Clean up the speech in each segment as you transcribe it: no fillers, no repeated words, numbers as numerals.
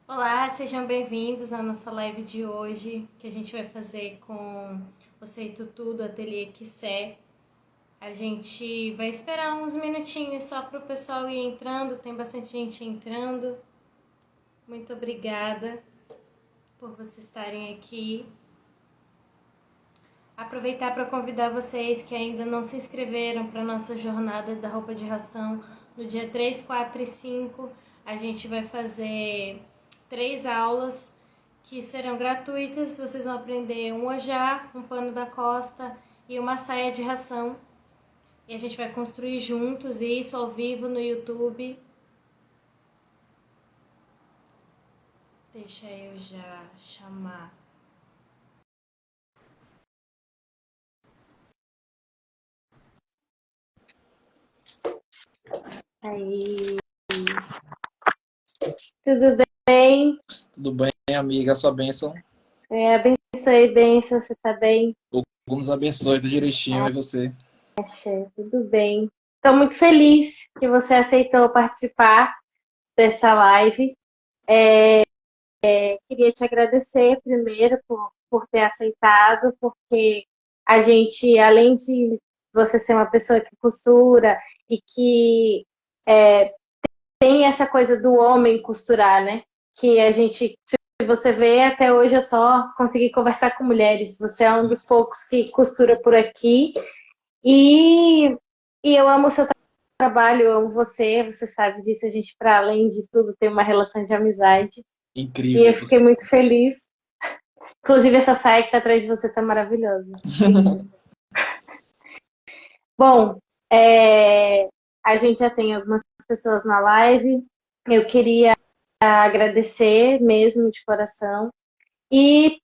Olá, sejam bem-vindos à nossa live de hoje, que a gente vai fazer com o Aceito Tudo, Ateliê Quissé. A gente vai esperar uns minutinhos só para o pessoal ir entrando, tem bastante gente entrando. Muito obrigada por vocês estarem aqui. Aproveitar para convidar vocês que ainda não se inscreveram para a nossa jornada da roupa de ração. No dia 3, 4 e 5, a gente vai fazer 3 aulas que serão gratuitas. Vocês vão aprender um ojá, um pano da costa e uma saia de ração. E a gente vai construir juntos isso ao vivo no YouTube. Deixa eu já chamar. Aí. Tudo bem? Tudo bem, amiga? Sua bênção. Abençoe, bênção, você tá bem? O Google nos abençoe, tudo direitinho. E você? Tudo bem. Estou muito feliz que você aceitou participar dessa live. Queria te agradecer primeiro por ter aceitado, porque a gente, além de você ser uma pessoa que costura e que tem essa coisa do homem costurar, né? Que a gente, se você vê, até hoje eu só consegui conversar com mulheres. Você é um dos poucos que costura por aqui. E, e eu amo o seu trabalho, eu amo você, você sabe disso, a gente, para além de tudo, tem uma relação de amizade. E eu Incrível. fiquei muito feliz. Inclusive, essa saia que tá atrás de você tá maravilhosa. Linda. Bom, a gente já tem algumas pessoas na live. Eu queria agradecer mesmo de coração e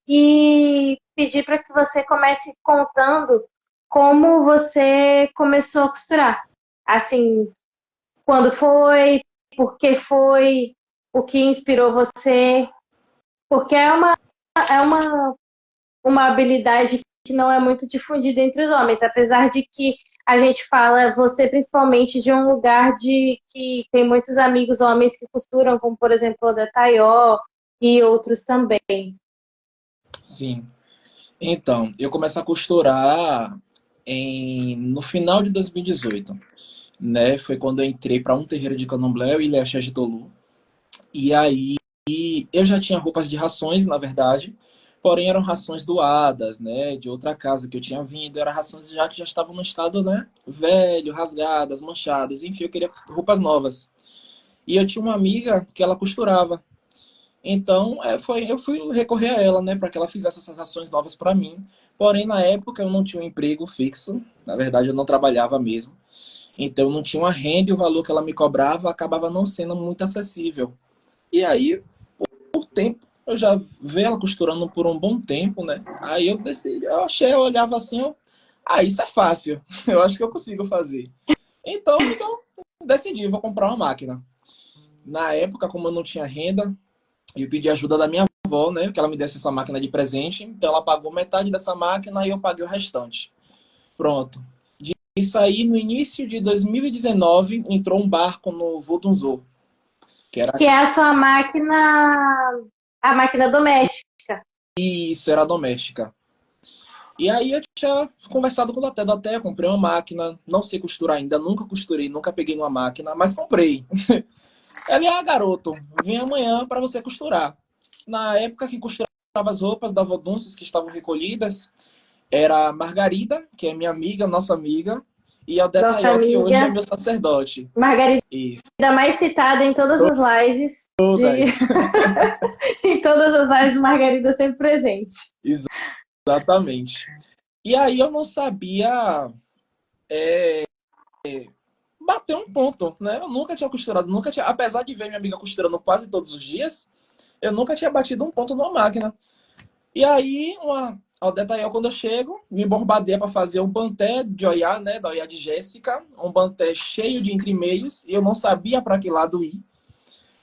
pedir para que você comece contando como você começou a costurar. Assim, quando foi, por que foi, o que inspirou você, porque é uma habilidade que não é muito difundida entre os homens, apesar de que a gente fala, você principalmente de um lugar de que tem muitos amigos homens que costuram, como por exemplo o da Taió e outros também. Sim. Então, eu comecei a costurar no final de 2018, né? Foi quando eu entrei para um terreiro de Candomblé, o Ilhéu de Tolu. E aí eu já tinha roupas de rações, na verdade, porém eram rações doadas, né? De outra casa que eu tinha vindo, eram rações já que já estavam no estado, né? Velho, rasgadas, manchadas, enfim, eu queria roupas novas. E eu tinha uma amiga que ela costurava. Então, eu fui recorrer a ela, né, para que ela fizesse essas ações novas para mim. Porém, na época, eu não tinha um emprego fixo. Na verdade, eu não trabalhava mesmo. Então, eu não tinha uma renda e o valor que ela me cobrava acabava não sendo muito acessível. E aí, por tempo, eu já vi ela costurando por um bom tempo, né? Aí eu decidi, eu olhava assim, isso é fácil. Eu acho que eu consigo fazer. Então decidi, vou comprar uma máquina. Na época, como eu não tinha renda, e eu pedi ajuda da minha avó, né? Que ela me desse essa máquina de presente. Então ela pagou metade dessa máquina e eu paguei o restante. Pronto. Isso aí, no início de 2019, entrou um barco no Vodunzô, que era Que é a sua máquina, a máquina doméstica. isso, era doméstica. E aí eu tinha conversado com o Daté, comprei uma máquina, não sei costurar ainda, nunca costurei, nunca peguei numa máquina, mas comprei. Ela, garoto, vem amanhã para você costurar. Na época que costurava as roupas da Vodunces que estavam recolhidas, era a Margarida, que é minha amiga, nossa amiga, e a Nossa Detaió, que hoje é amiga meu sacerdote. Margarida, Isso, mais citada em todas as lives de todas. em todas as lives de Margarida sempre presente. Exatamente. E aí eu não sabia bater um ponto, né? Eu nunca tinha costurado, nunca tinha, apesar de ver minha amiga costurando quase todos os dias, eu nunca tinha batido um ponto numa máquina. E aí, ao detalhe, quando eu chego, me bombardeia para fazer um banté de Oiá, né? Da Oiá de Jéssica, um banté cheio de entre-meios, e eu não sabia para que lado ir.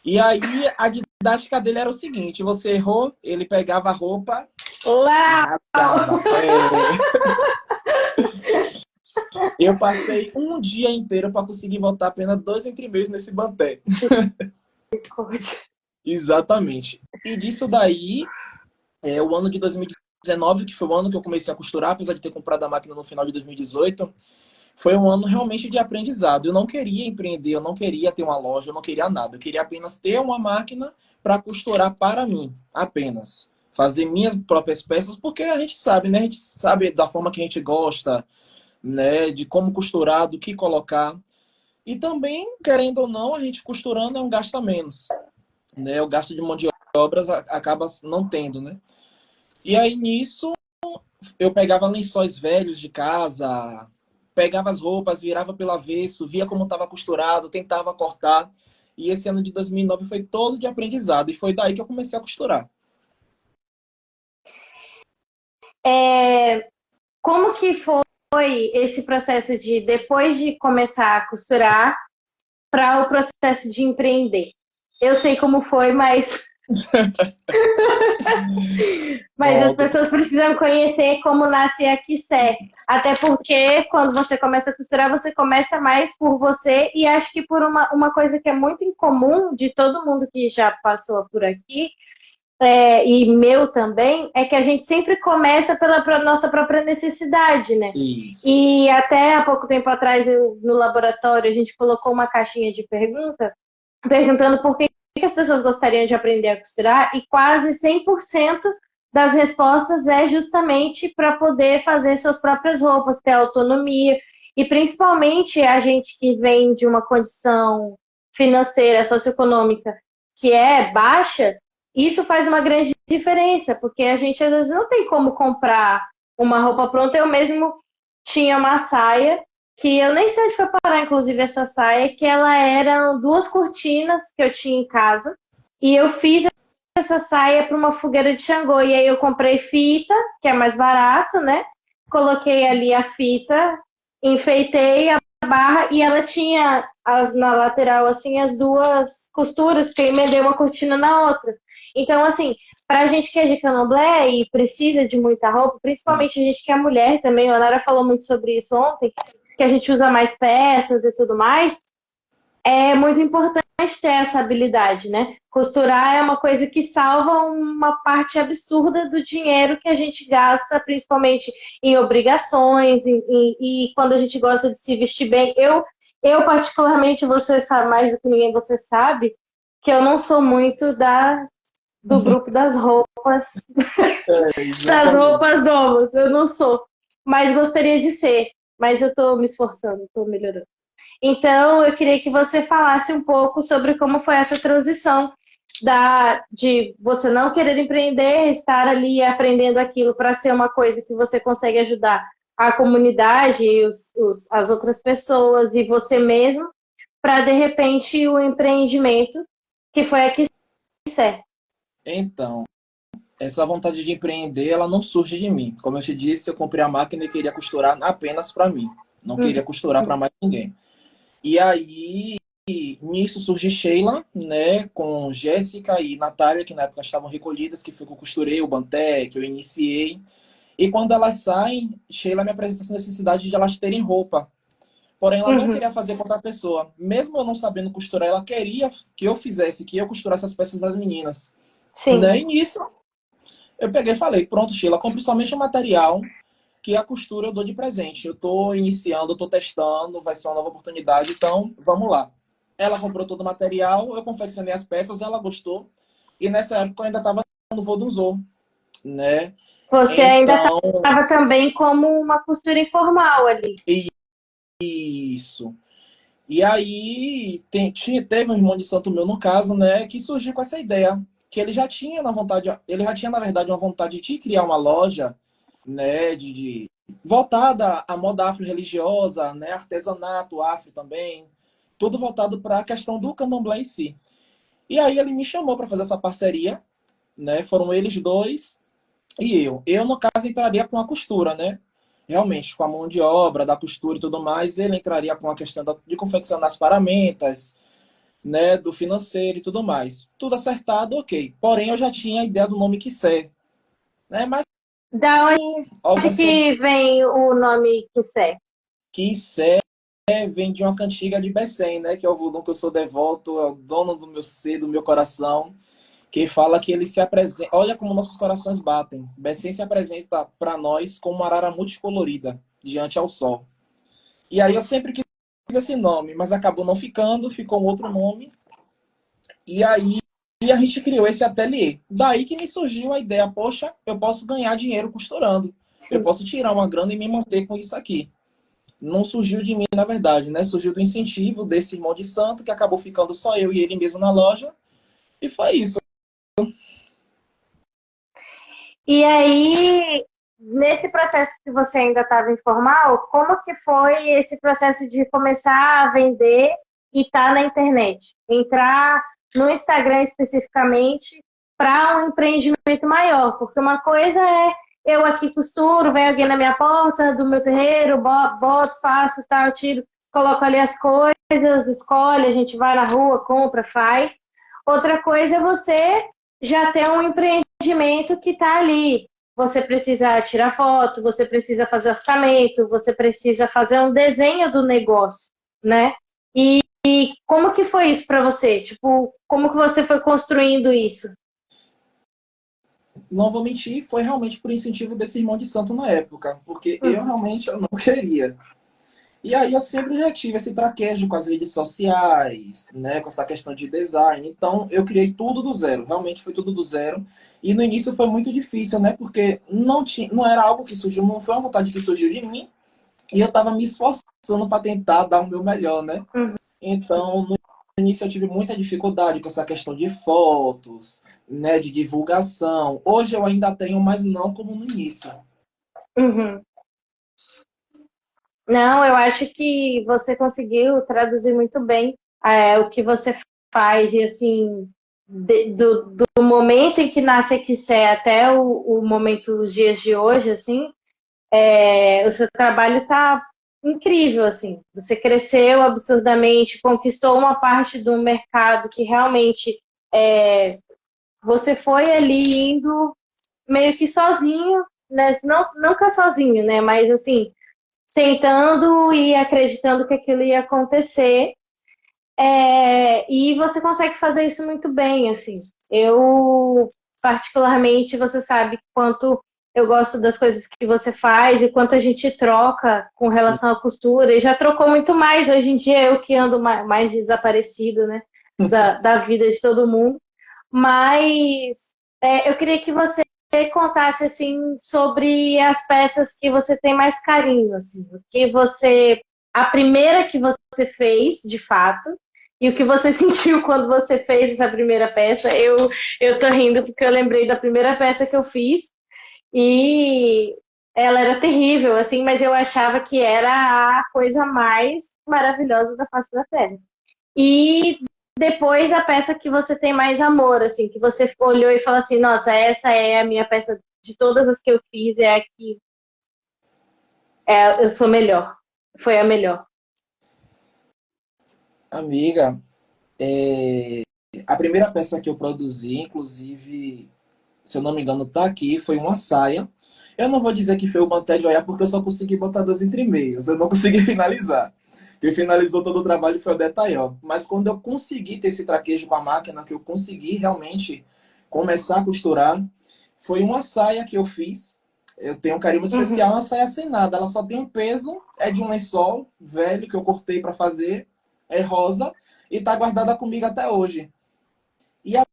E aí, a didática dele era o seguinte: você errou, ele pegava a roupa e Uau! rasgava. Eu passei um dia inteiro para conseguir botar apenas dois entre-meios nesse banté. Exatamente. E disso daí, o ano de 2019, que foi o ano que eu comecei a costurar, apesar de ter comprado a máquina no final de 2018, foi um ano realmente de aprendizado. Eu não queria empreender, eu não queria ter uma loja, eu não queria nada. Eu queria apenas ter uma máquina para costurar para mim, apenas. Fazer minhas próprias peças, porque a gente sabe, né? A gente sabe da forma que a gente gosta, né? De como costurar, do que colocar. E também, querendo ou não, a gente costurando é um gasto a menos, né? O gasto de mão de obras acaba não tendo, né? E aí nisso eu pegava lençóis velhos de casa, pegava as roupas, virava pelo avesso, via como estava costurado, tentava cortar. E esse ano de 2009 foi todo de aprendizado. E foi daí que eu comecei a costurar. É, como que foi esse processo de, depois de começar a costurar, para o processo de empreender? Eu sei como foi, mas as Pronto. pessoas precisam conhecer como nasce a Kissé. Até porque quando você começa a costurar, você começa mais por você e acho que por uma coisa que é muito incomum de todo mundo que já passou por aqui, e meu também, é que a gente sempre começa pela nossa própria necessidade, né? Isso. E até há pouco tempo atrás, no laboratório, a gente colocou uma caixinha de pergunta, perguntando por que as pessoas gostariam de aprender a costurar, e quase 100% das respostas é justamente para poder fazer suas próprias roupas, ter autonomia, e principalmente a gente que vem de uma condição financeira, socioeconômica, que é baixa, isso faz uma grande diferença, porque a gente às vezes não tem como comprar uma roupa pronta. Eu mesmo tinha uma saia que eu nem sei onde foi parar, inclusive, essa saia, que ela eram duas cortinas que eu tinha em casa, e eu fiz essa saia para uma fogueira de Xangô, e aí eu comprei fita, que é mais barato, né? Coloquei ali a fita, enfeitei a barra, e ela tinha na lateral, assim, as duas costuras, que eu emendei uma cortina na outra. Então, assim, para a gente que é de candomblé e precisa de muita roupa, Sim. principalmente a gente que é mulher também, a Nara falou muito sobre isso ontem, que a gente usa mais peças e tudo mais, é muito importante ter essa habilidade, né? Costurar é uma coisa que salva uma parte absurda do dinheiro que a gente gasta, principalmente em obrigações, e quando a gente gosta de se vestir bem. Eu particularmente, você sabe mais do que ninguém, você sabe, que eu não sou muito do grupo das Exatamente. roupas novas. Eu não sou, mas gostaria de ser. Mas eu estou me esforçando, estou melhorando. Então, eu queria que você falasse um pouco sobre como foi essa transição de você não querer empreender, estar ali aprendendo aquilo para ser uma coisa que você consegue ajudar a comunidade, as outras pessoas e você mesmo, para de repente o empreendimento que foi aqui certo. Então, essa vontade de empreender, ela não surge de mim. Como eu te disse, eu comprei a máquina e queria costurar apenas para mim. Não queria costurar para mais ninguém. E aí, nisso surge Sheila, né, com Jéssica e Natália, que na época estavam recolhidas, que foi que eu costurei o Banté, que eu iniciei. E quando elas saem, Sheila me apresenta essa necessidade de elas terem roupa. Porém, ela não Uhum, queria fazer com outra pessoa. Mesmo eu não sabendo costurar, ela queria que eu fizesse, que eu costurasse as peças das meninas. sim. Né? E nisso, eu peguei e falei, pronto, Sheila, compre somente o material que a costura eu dou de presente. Eu estou iniciando, eu estou testando, vai ser uma nova oportunidade, então vamos lá. Ela comprou todo o material, eu confeccionei as peças, ela gostou. E nessa época eu ainda estava no Vodunzô, né? Você ainda Então, estava também como uma costura informal ali. isso. E aí teve um irmão de santo meu, no caso, né, que surgiu com essa ideia. Que ele já tinha na vontade, ele já tinha, na verdade, uma vontade de criar uma loja, né, de voltada à moda afro-religiosa, né, artesanato afro também, tudo voltado para a questão do candomblé em si. E aí ele me chamou para fazer essa parceria, né, foram eles dois e eu. Eu, no caso, entraria com a costura, né, realmente, com a mão de obra, da costura e tudo mais, ele entraria com a questão de confeccionar as paramentas, né, do financeiro e tudo mais. Tudo acertado, ok. Porém, eu já tinha a ideia do nome Kissé, né, mas Da por onde algumas coisas. que vem o nome Kissé? Kissé vem de uma cantiga de Bessem, né, que é o Vodun que eu sou devoto, é o dono do meu ser, do meu coração. que fala que ele se apresenta. Olha como nossos corações batem. Bessem se apresenta para nós como uma arara multicolorida diante ao sol. E aí eu sempre quis esse nome, mas acabou não ficando, ficou um outro nome. E aí a gente criou esse ateliê. Daí que me surgiu a ideia, poxa, eu posso ganhar dinheiro costurando. Eu Sim. posso tirar uma grana e me manter com isso aqui. Não surgiu de mim, na verdade, né? Surgiu do incentivo desse irmão de santo, que acabou ficando só eu e ele mesmo na loja. E foi isso. E aí, nesse processo que você ainda estava informal, como que foi esse processo de começar a vender e estar na internet? Entrar no Instagram especificamente para um empreendimento maior, porque uma coisa é eu aqui costuro, vem alguém na minha porta do meu terreiro, boto, faço tal, tiro, coloco ali as coisas, escolhe, a gente vai na rua, compra, faz. Outra coisa é você já ter um empreendimento que está ali. Você precisa tirar foto, você precisa fazer orçamento, você precisa fazer um desenho do negócio, né? E como que foi isso para você? Tipo, como que você foi construindo isso? Não vou mentir, foi realmente por incentivo desse irmão de santo na época, porque eu Uhum, realmente eu não queria. E aí eu sempre já tive esse traquejo com as redes sociais, né, com essa questão de design. Então eu criei tudo do zero, realmente foi tudo do zero. E no início foi muito difícil, né, porque não tinha, não era algo que surgiu, não foi uma vontade que surgiu de mim, e eu estava me esforçando para tentar dar o meu melhor, né? uhum, Então, no início eu tive muita dificuldade com essa questão de fotos, né, de divulgação. Hoje eu ainda tenho, mas não como no início. uhum. Não, eu acho que você conseguiu traduzir muito bem o que você faz e assim do momento em que nasce a Quissé até o momento, os dias de hoje, assim, o seu trabalho está incrível, assim. Você cresceu absurdamente, conquistou uma parte do mercado que realmente você foi ali indo meio que sozinho, né? Não, nunca sozinho, né? Mas assim, tentando e acreditando que aquilo ia acontecer. E você consegue fazer isso muito bem, assim. Eu, particularmente, você sabe quanto eu gosto das coisas que você faz e quanto a gente troca com relação à costura. E já trocou muito mais. Hoje em dia, eu que ando mais desaparecido, né, da vida de todo mundo. Mas eu queria que você contasse, assim, sobre as peças que você tem mais carinho, assim. O que você... A primeira que você fez, de fato, e o que você sentiu quando você fez essa primeira peça? Eu tô rindo porque eu lembrei da primeira peça que eu fiz e ela era terrível, assim, mas eu achava que era a coisa mais maravilhosa da face da Terra. E depois a peça que você tem mais amor, assim, que você olhou e falou assim, nossa, essa é a minha peça de todas as que eu fiz, é a que eu sou melhor. Foi a melhor. Amiga, a primeira peça que eu produzi, inclusive, se eu não me engano, tá aqui, foi uma saia. Eu não vou dizer que foi o banté de olhar, porque eu só consegui botar duas entremeias. Eu não consegui finalizar. Quem finalizou todo o trabalho foi o Detaió. Mas quando eu consegui ter esse traquejo com a máquina, que eu consegui realmente começar a costurar, foi uma saia que eu fiz. Eu tenho um carinho muito especial, Uhum. uma saia sem nada. Ela só tem um peso, é de um lençol velho que eu cortei para fazer, é rosa, e tá guardada comigo até hoje. E a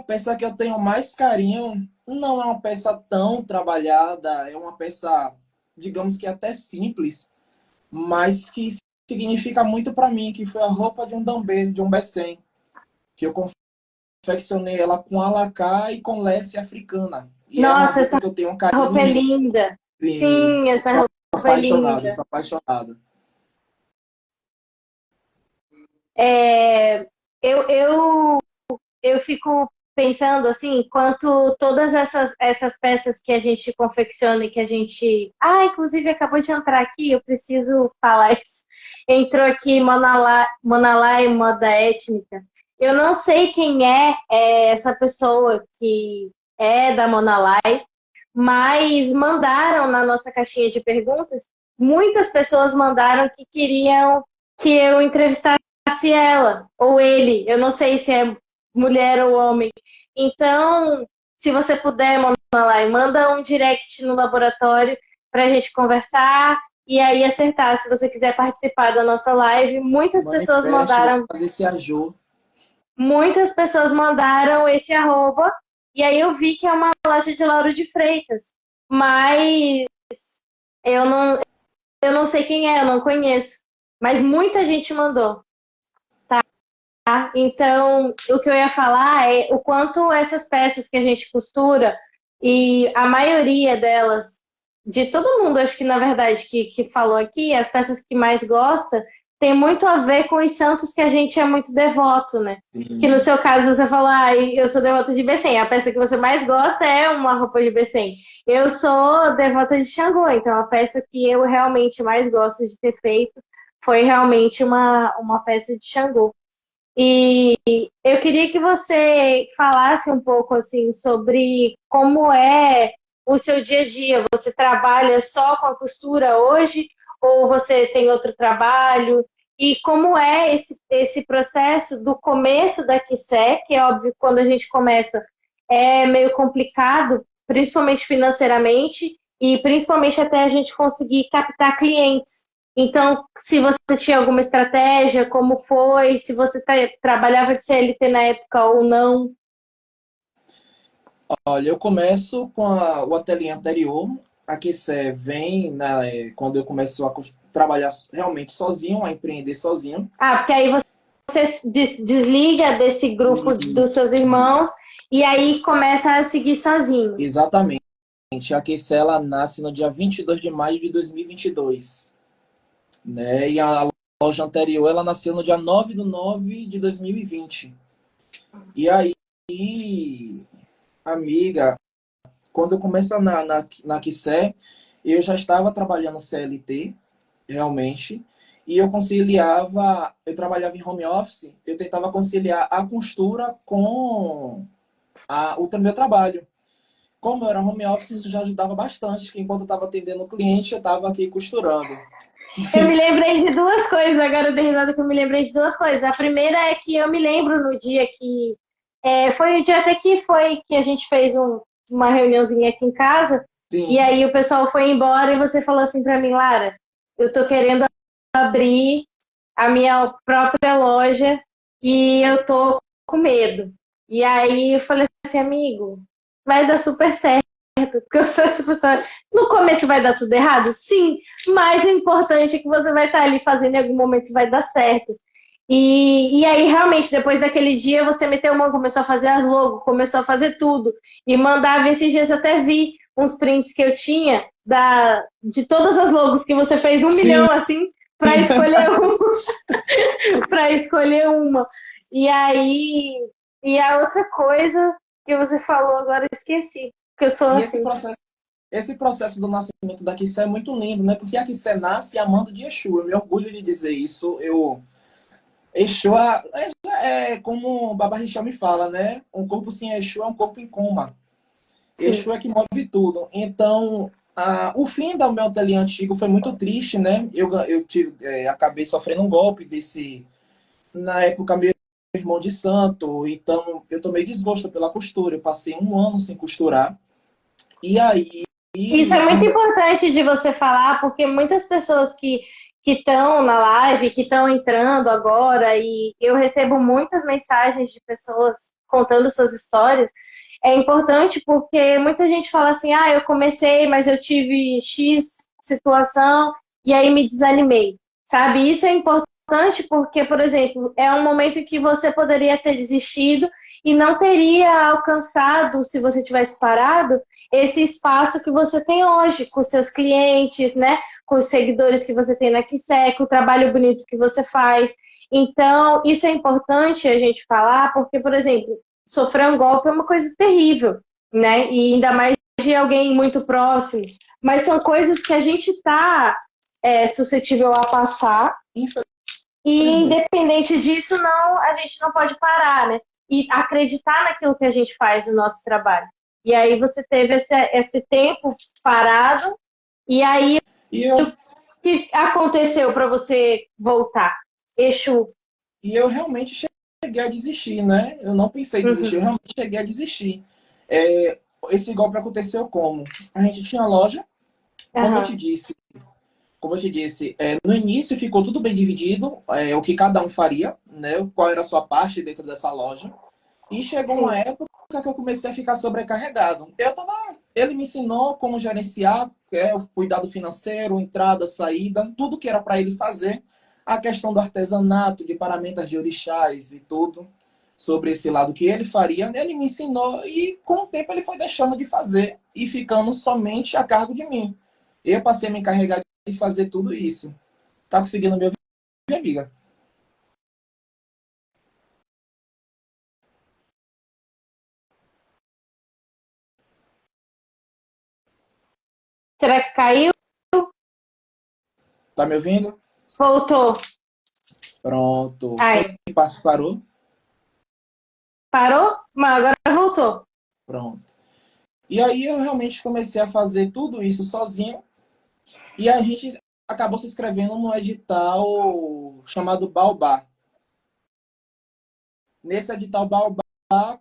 peça que eu tenho mais carinho não é uma peça tão trabalhada, é uma peça, digamos que até simples, mas que significa muito para mim, que foi a roupa de um dambê, de um bessem, que eu confeccionei ela com alacá e com lece africana. E é uma Nossa, roupa essa que eu tenho um roupa carinho é imenso, linda. assim, Sim, essa roupa é apaixonado, linda. sou apaixonado. É, eu, eu, eu fico pensando assim, enquanto todas essas peças que a gente confecciona e que a gente. Ah, inclusive acabou de entrar aqui, eu preciso falar isso. Entrou aqui Monalai Moda Étnica. Eu não sei quem é essa pessoa que é da Monalai, mas mandaram na nossa caixinha de perguntas, muitas pessoas mandaram que queriam que eu entrevistasse ela ou ele, eu não sei se é mulher ou homem. Então, se você puder, manda um direct no laboratório para a gente conversar e aí acertar. Se você quiser participar da nossa live, Manifeste, vou fazer esse ajo. muitas pessoas mandaram esse arroba, e aí eu vi que é uma loja de Lauro de Freitas, mas eu não, eu não sei quem é, eu não conheço. Mas muita gente mandou. Então, o que eu ia falar é o quanto essas peças que a gente costura, e a maioria delas, de todo mundo, acho que na verdade, que falou aqui, as peças que mais gosta, tem muito a ver com os santos que a gente é muito devoto, né? Que no Sim. seu caso você falou, ah, eu sou devota de Bessem, a peça que você mais gosta é uma roupa de Bessem. Eu sou devota de Xangô, então a peça que eu realmente mais gosto de ter feito foi realmente uma peça de Xangô. E eu queria que você falasse um pouco assim sobre como é o seu dia a dia. Você trabalha só com a costura hoje ou você tem outro trabalho? E como é esse processo do começo da Quissé, que é óbvio que quando a gente começa é meio complicado, principalmente financeiramente, e principalmente até a gente conseguir captar clientes. Então, se você tinha alguma estratégia, como foi, se você trabalhava de CLT na época ou não. Olha, eu começo com o ateliê anterior. A Kissé vem quando eu começo a trabalhar realmente sozinho, a empreender sozinho. Ah, porque aí você desliga desse grupo E, dos seus irmãos e aí começa a seguir sozinho. exatamente. A Kissé, ela nasce no dia 22 de maio de 2022, né? E a loja anterior, ela nasceu no dia 9/9 de 2020. E aí, amiga, quando eu começo na Kissé, eu já estava trabalhando CLT, realmente, e eu trabalhava em home office, eu tentava conciliar a costura com o meu trabalho. Como eu era home office, isso já ajudava bastante, porque enquanto eu estava atendendo o cliente, eu estava aqui costurando. Eu me lembrei de duas coisas, agora eu dei risada que eu me lembrei de duas coisas. A primeira é que eu me lembro no dia que. Foi o dia até que foi que a gente fez uma reuniãozinha aqui em casa, e Sim, aí o pessoal foi embora e você falou assim pra mim, Lara, eu tô querendo abrir a minha própria loja e eu tô com medo. E aí eu falei assim, amigo, vai dar super certo, porque eu sou essa pessoa. No começo vai dar tudo errado? Sim, mas o importante é que você vai estar ali fazendo em algum momento vai dar certo. E aí, realmente, depois daquele dia, você meteu a mão, começou a fazer as logos, começou a fazer tudo. E mandava esses dias, até vi uns prints que eu tinha de todas as logos que você fez, 1 milhão, sim. assim, para escolher uma. Para escolher uma. E aí, e a outra coisa que você falou agora, eu esqueci, que eu sou E assim. esse processo do nascimento da Kissé é muito lindo, né? Porque a Kissé nasce amando de Exu. Eu me orgulho de dizer isso. Exu é como o Baba Rixá me fala, né? Um corpo sem Exu é um corpo em coma. Sim. Exu é que move tudo. Então, o fim do meu ateliê antigo foi muito triste, né? Acabei sofrendo um golpe na época, meu irmão de santo. Então, eu tomei desgosto pela costura. Eu passei um ano sem costurar. E aí, Isso é muito importante de você falar, porque muitas pessoas que estão na live, que estão entrando agora, e eu recebo muitas mensagens de pessoas contando suas histórias. É importante porque muita gente fala assim: ah, eu comecei, mas eu tive X situação e aí me desanimei. Sabe? Isso é importante porque, por exemplo, é um momento em que você poderia ter desistido e não teria alcançado, se você tivesse parado, esse espaço que você tem hoje com seus clientes, né? Com os seguidores que você tem na Quissé, com o trabalho bonito que você faz. Então, isso é importante a gente falar, porque, por exemplo, sofrer um golpe é uma coisa terrível, né? E ainda mais de alguém muito próximo. Mas são coisas que a gente está suscetível a passar, e infelizmente, independente disso, não, a gente não pode parar, né? E acreditar naquilo que a gente faz no nosso trabalho. E aí você teve esse tempo parado, e aí e eu, o que aconteceu para você voltar? Exu. e eu realmente cheguei a desistir, né? Eu não pensei em desistir, eu Uhum. realmente cheguei a desistir. Esse golpe aconteceu como? A gente tinha loja, como eu te Aham. disse, no início ficou tudo bem dividido, o que cada um faria, né? Qual era a sua parte dentro dessa loja. E chegou uma Sim. época que eu comecei a ficar sobrecarregado. Ele me ensinou como gerenciar, o cuidado financeiro, entrada, saída, tudo que era para ele fazer. A questão do artesanato, de paramentas de orixás e tudo, sobre esse lado que ele faria, ele me ensinou e com o tempo ele foi deixando de fazer e ficando somente a cargo de mim. Eu passei a me encarregar de fazer tudo isso. Tá conseguindo me ouvir, amiga? Será que caiu? Tá me ouvindo? Voltou. Pronto. Quem Ai, parou? parou? Mas agora voltou. Pronto. E aí eu realmente comecei a fazer tudo isso sozinho e a gente acabou se inscrevendo no edital chamado Baobá. Nesse edital Baobá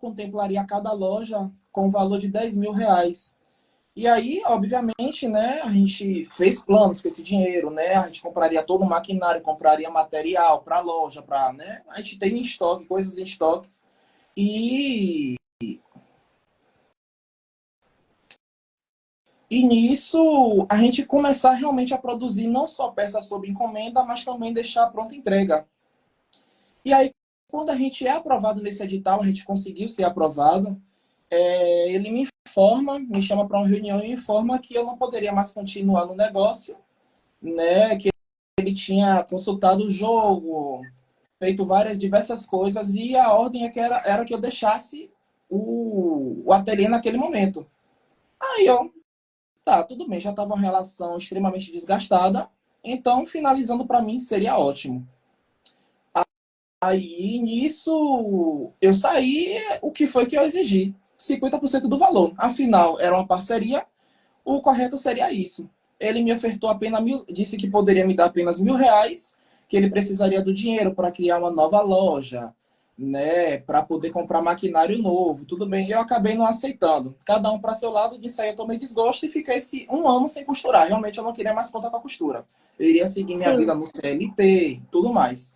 contemplaria cada loja com o valor de R$ 10.000. E aí, obviamente, né, a gente fez planos com esse dinheiro, né? A gente compraria todo o maquinário, compraria material para a loja, para, né? A gente tem em estoque, coisas em estoque. E E nisso, a gente começar realmente a produzir não só peças sob encomenda, mas também deixar a pronta entrega. E aí, quando a gente é aprovado nesse edital, a gente conseguiu ser aprovado, ele me chama para uma reunião e me informa que eu não poderia mais continuar no negócio, né? Que ele tinha consultado o jogo, feito diversas coisas, e a ordem era que eu deixasse o ateliê naquele momento. Aí eu, tá, tudo bem, já estava uma relação extremamente desgastada, então finalizando para mim seria ótimo. Aí nisso eu saí, o que foi que eu exigi? 50% do valor. Afinal, era uma parceria, o correto seria isso. Ele me ofertou apenas mil, disse que poderia me dar apenas R$ 1.000, que ele precisaria do dinheiro para criar uma nova loja, né, para poder comprar maquinário novo. Tudo bem, eu acabei não aceitando. Cada um para seu lado, disso aí eu tomei desgosto e fiquei esse um ano sem costurar. Realmente eu não queria mais contar com a costura. Eu iria seguir minha vida Sim. no CLT, tudo mais.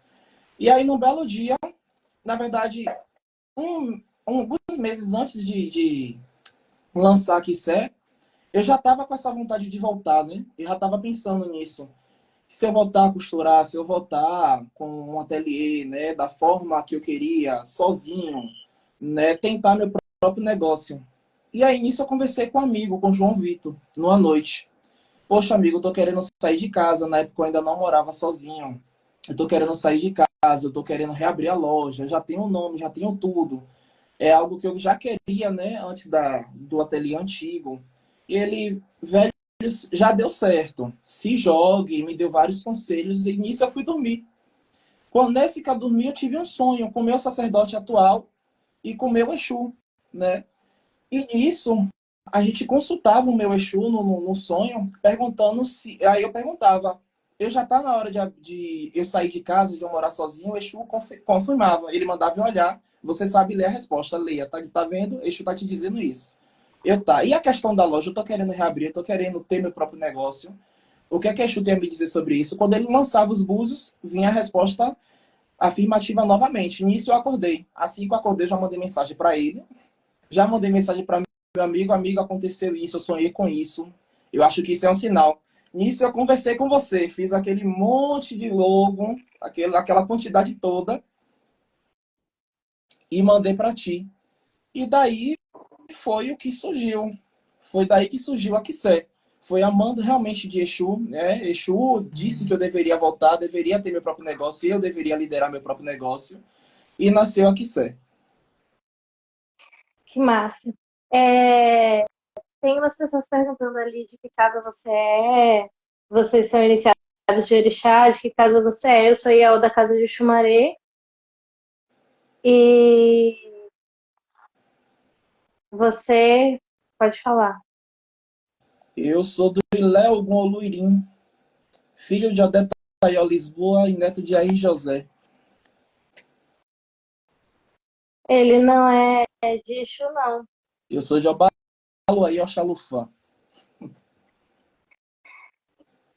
E aí, num belo dia, na verdade, alguns meses antes de lançar a Quissé, eu já estava com essa vontade de voltar, né? Eu já estava pensando nisso. Se eu voltar a costurar, se eu voltar com um ateliê, né, da forma que eu queria, sozinho, né, tentar meu próprio negócio. E aí nisso eu conversei com um amigo, com o João Vitor, numa noite. Poxa, amigo, eu tô querendo sair de casa, na época eu ainda não morava sozinho. Eu tô querendo sair de casa, eu tô querendo reabrir a loja, já tenho o nome, já tenho tudo. É algo que eu já queria, né, antes do ateliê antigo. E ele, velho, já deu certo. Se jogue, me deu vários conselhos e nisso eu fui dormir. Quando nesse que eu dormi, eu tive um sonho com o meu sacerdote atual e com o meu Exu, né? E nisso, a gente consultava o meu Exu no sonho, perguntando se. Aí eu perguntava, eu já tá na hora de eu sair de casa, de eu morar sozinho, o Exu confirmava. Ele mandava eu olhar, você sabe ler a resposta, leia, tá vendo? O Exu tá te dizendo isso. Eu tá. E a questão da loja, eu tô querendo reabrir, eu tô querendo ter meu próprio negócio. O que é que a Exu tem a me dizer sobre isso? Quando ele lançava os búzios, vinha a resposta afirmativa novamente. Nisso eu acordei. Assim que eu acordei, eu já mandei mensagem para ele. Já mandei mensagem para meu amigo, aconteceu isso, eu sonhei com isso. Eu acho que isso é um sinal. Nisso eu conversei com você, fiz aquele monte de logo, aquela quantidade toda e mandei para ti. E daí foi o que surgiu. Foi daí que surgiu a Quissé. Foi amando realmente de Exu, né? Exu disse que eu deveria voltar, deveria ter meu próprio negócio, eu deveria liderar meu próprio negócio. E nasceu a Quissé. Que massa. É, tem umas pessoas perguntando ali de que casa você é. Vocês são iniciados de Orixá, de que casa você é. Eu sou Yael da casa de Xumaré. E você pode falar. Eu sou do Léo Gonluirim, filho de Odete Taió Lisboa e neto de Air José. Ele não é de Exu, não. Eu sou de Obaluaí, Oxalufã.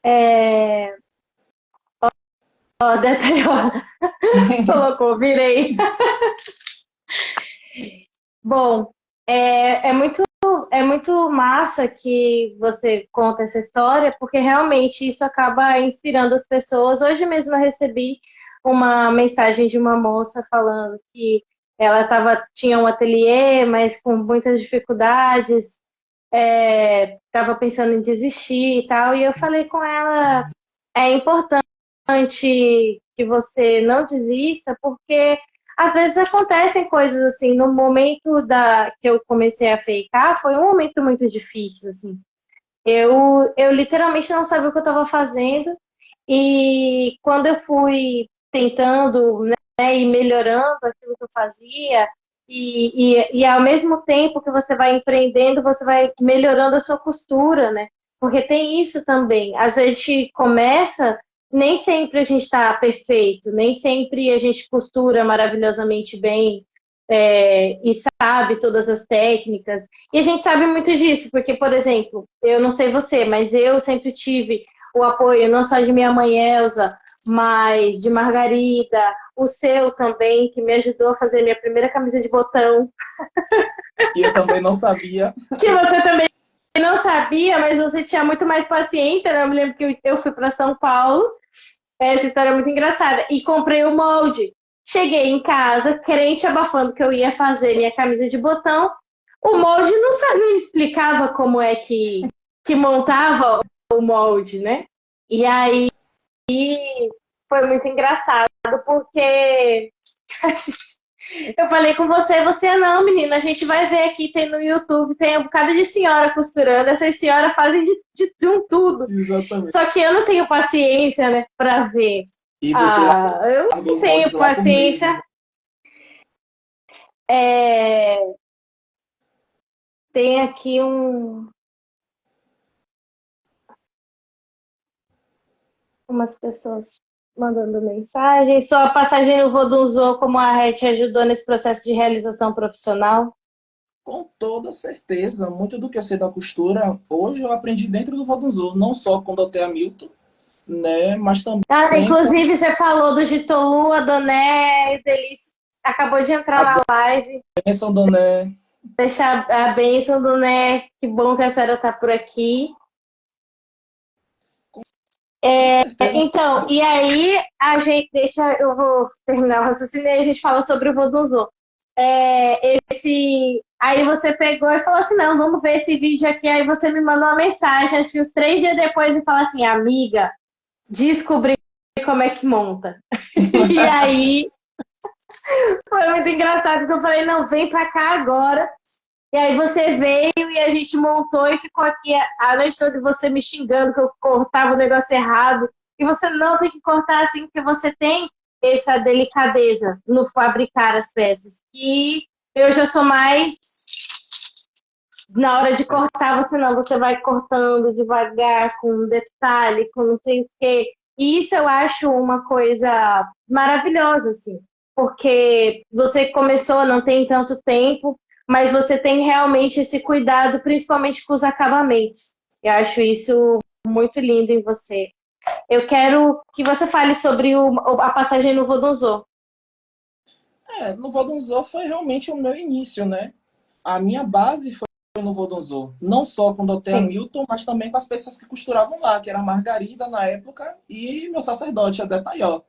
É... Ó, detalhou. Colocou, virei. Bom, é muito massa que você conta essa história, porque realmente isso acaba inspirando as pessoas. Hoje mesmo eu recebi uma mensagem de uma moça falando que tinha um ateliê, mas com muitas dificuldades, estava pensando em desistir e tal, e eu falei com ela, é importante que você não desista, porque às vezes acontecem coisas assim, no momento que eu comecei a fakear, foi um momento muito difícil, assim. Eu literalmente não sabia o que eu estava fazendo, e quando eu fui tentando, né, e melhorando aquilo que eu fazia, e ao mesmo tempo que você vai empreendendo, você vai melhorando a sua costura, né? Porque tem isso também. Às vezes a gente começa, nem sempre a gente está perfeito, nem sempre a gente costura maravilhosamente bem, e sabe todas as técnicas. E a gente sabe muito disso, porque, por exemplo, eu não sei você, mas eu sempre tive o apoio não só de minha mãe Elza, mas de Margarida, o seu também, que me ajudou a fazer minha primeira camisa de botão, E eu também não sabia. que você também não sabia, mas você tinha muito mais paciência, né? Eu me lembro que eu fui para São Paulo, essa história é muito engraçada, e comprei o molde. Cheguei em casa, crente abafando que eu ia fazer minha camisa de botão, o molde não explicava como é que montava o molde, né? E aí foi muito engraçado, porque eu falei com você não, menina, a gente vai ver aqui, tem no YouTube, tem um bocado de senhora costurando, essas senhoras fazem de um tudo. Exatamente. Só que eu não tenho paciência, né, pra ver. E você Eu largou não os moldes tenho lá por meses, paciência. né? É, tem aqui umas pessoas mandando mensagem. Sua passagem no Vodunzô, como a Red ajudou nesse processo de realização profissional? Com toda certeza. Muito do que eu sei da costura, hoje eu aprendi dentro do Vodunzô, não só com o Dr. Hamilton, né? Mas Ah, também com inclusive, você falou do Gitolu, a Doné, Delícia acabou de entrar a na live. bênção Doné. Deixar a bênção, Doné. Que bom que a senhora está por aqui. Com certeza. Então, e aí a gente eu vou terminar o raciocínio e aí a gente fala sobre o Vodunzô. Aí você pegou e falou assim, não, vamos ver esse vídeo aqui. Aí você me mandou uma mensagem, acho que uns 3 dias depois, e falou assim, amiga, descobri como é que monta. E aí foi muito engraçado, porque eu falei, não, vem pra cá agora. E aí você veio e a gente montou e ficou aqui a noite toda você me xingando que eu cortava o negócio errado. E você não tem que cortar assim, porque você tem essa delicadeza no fabricar as peças. Que eu já sou mais na hora de cortar, você não, você vai cortando devagar, com detalhe, com não sei o quê. E isso eu acho uma coisa maravilhosa, assim, porque você começou, não tem tanto tempo, mas você tem realmente esse cuidado, principalmente com os acabamentos. Eu acho isso muito lindo em você. Eu quero que você fale sobre a passagem no Vodunzô. No Vodunzô foi realmente o meu início, né? A minha base foi no Vodunzô. Não só com o Dr. Sim. Hamilton, mas também com as pessoas que costuravam lá, que era a Margarida na época e meu sacerdote, Adé Taió.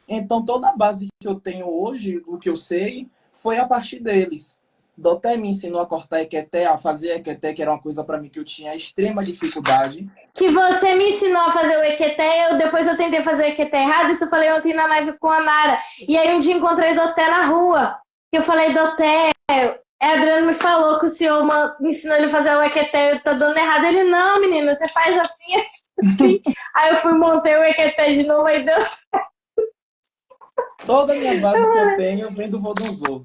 Então toda a base que eu tenho hoje, o que eu sei, foi a partir deles. Doté me ensinou a cortar equeté, a fazer equeté, que era uma coisa para mim que eu tinha extrema dificuldade. Que você me ensinou a fazer o equeté, depois eu tentei fazer o equeté errado, isso eu falei ontem na live com a Nara. E aí um dia encontrei Doté na rua. E eu falei, Doté, Adriano me falou que o senhor me ensinou ele a fazer o equeté, eu tô dando errado. Ele, não, menino, você faz assim, assim. Aí eu fui, montei o equeté de novo, aí deu. Toda a minha base que eu tenho vem do Vodunzô.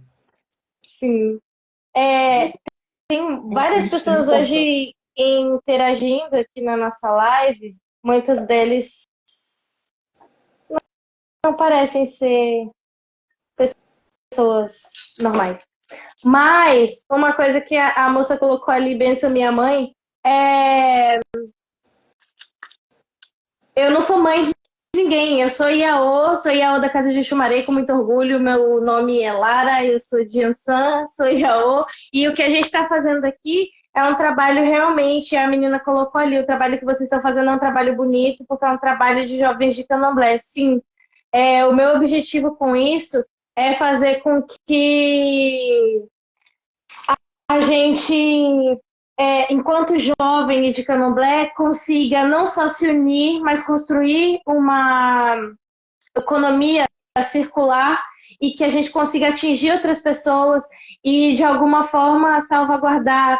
Sim. Vem É, tem uma coisa várias de extrema pessoas importância. hoje interagindo aqui na nossa live, muitas deles não parecem ser pessoas normais. Mas uma coisa que a moça colocou ali, benção minha mãe, é... eu não sou mãe de ninguém, eu sou Iaô da Casa de Xumaré com muito orgulho, meu nome é Lara, eu sou de Ansan, sou Iaô, e o que a gente está fazendo aqui é um trabalho realmente, a menina colocou ali, o trabalho que vocês estão fazendo é um trabalho bonito, porque é um trabalho de jovens de Candomblé, sim. O meu objetivo com isso é fazer com que a gente, enquanto jovem de Candomblé, consiga não só se unir, mas construir uma economia circular e que a gente consiga atingir outras pessoas e, de alguma forma, salvaguardar,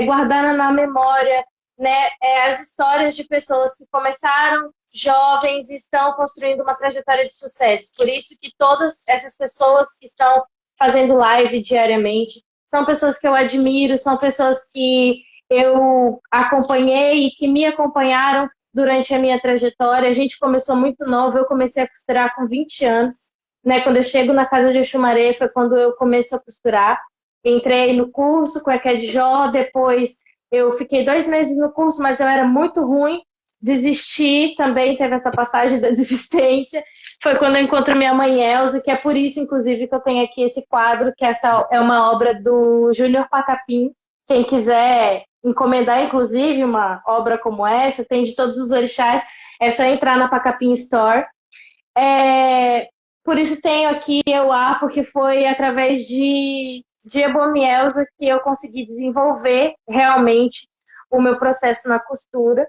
guardar na memória, né, as histórias de pessoas que começaram jovens e estão construindo uma trajetória de sucesso. Por isso que todas essas pessoas que estão fazendo live diariamente são pessoas que eu admiro, são pessoas que eu acompanhei e que me acompanharam durante a minha trajetória. A gente começou muito nova, eu comecei a costurar com 20 anos. Né? Quando eu chego na casa de Oxumaré, foi quando eu começo a costurar. Entrei no curso com a Kedjó, depois eu fiquei 2 meses no curso, mas eu era muito ruim, desisti, também teve essa passagem da desistência. Foi quando eu encontro minha mãe Elza, que é por isso, inclusive, que eu tenho aqui esse quadro, que essa é uma obra do Júnior Pacapim. Quem quiser encomendar, inclusive, uma obra como essa, tem de todos os orixás, é só entrar na Pacapim Store. Por isso tenho aqui o ar, porque foi através de Ebomielza que eu consegui desenvolver realmente o meu processo na costura.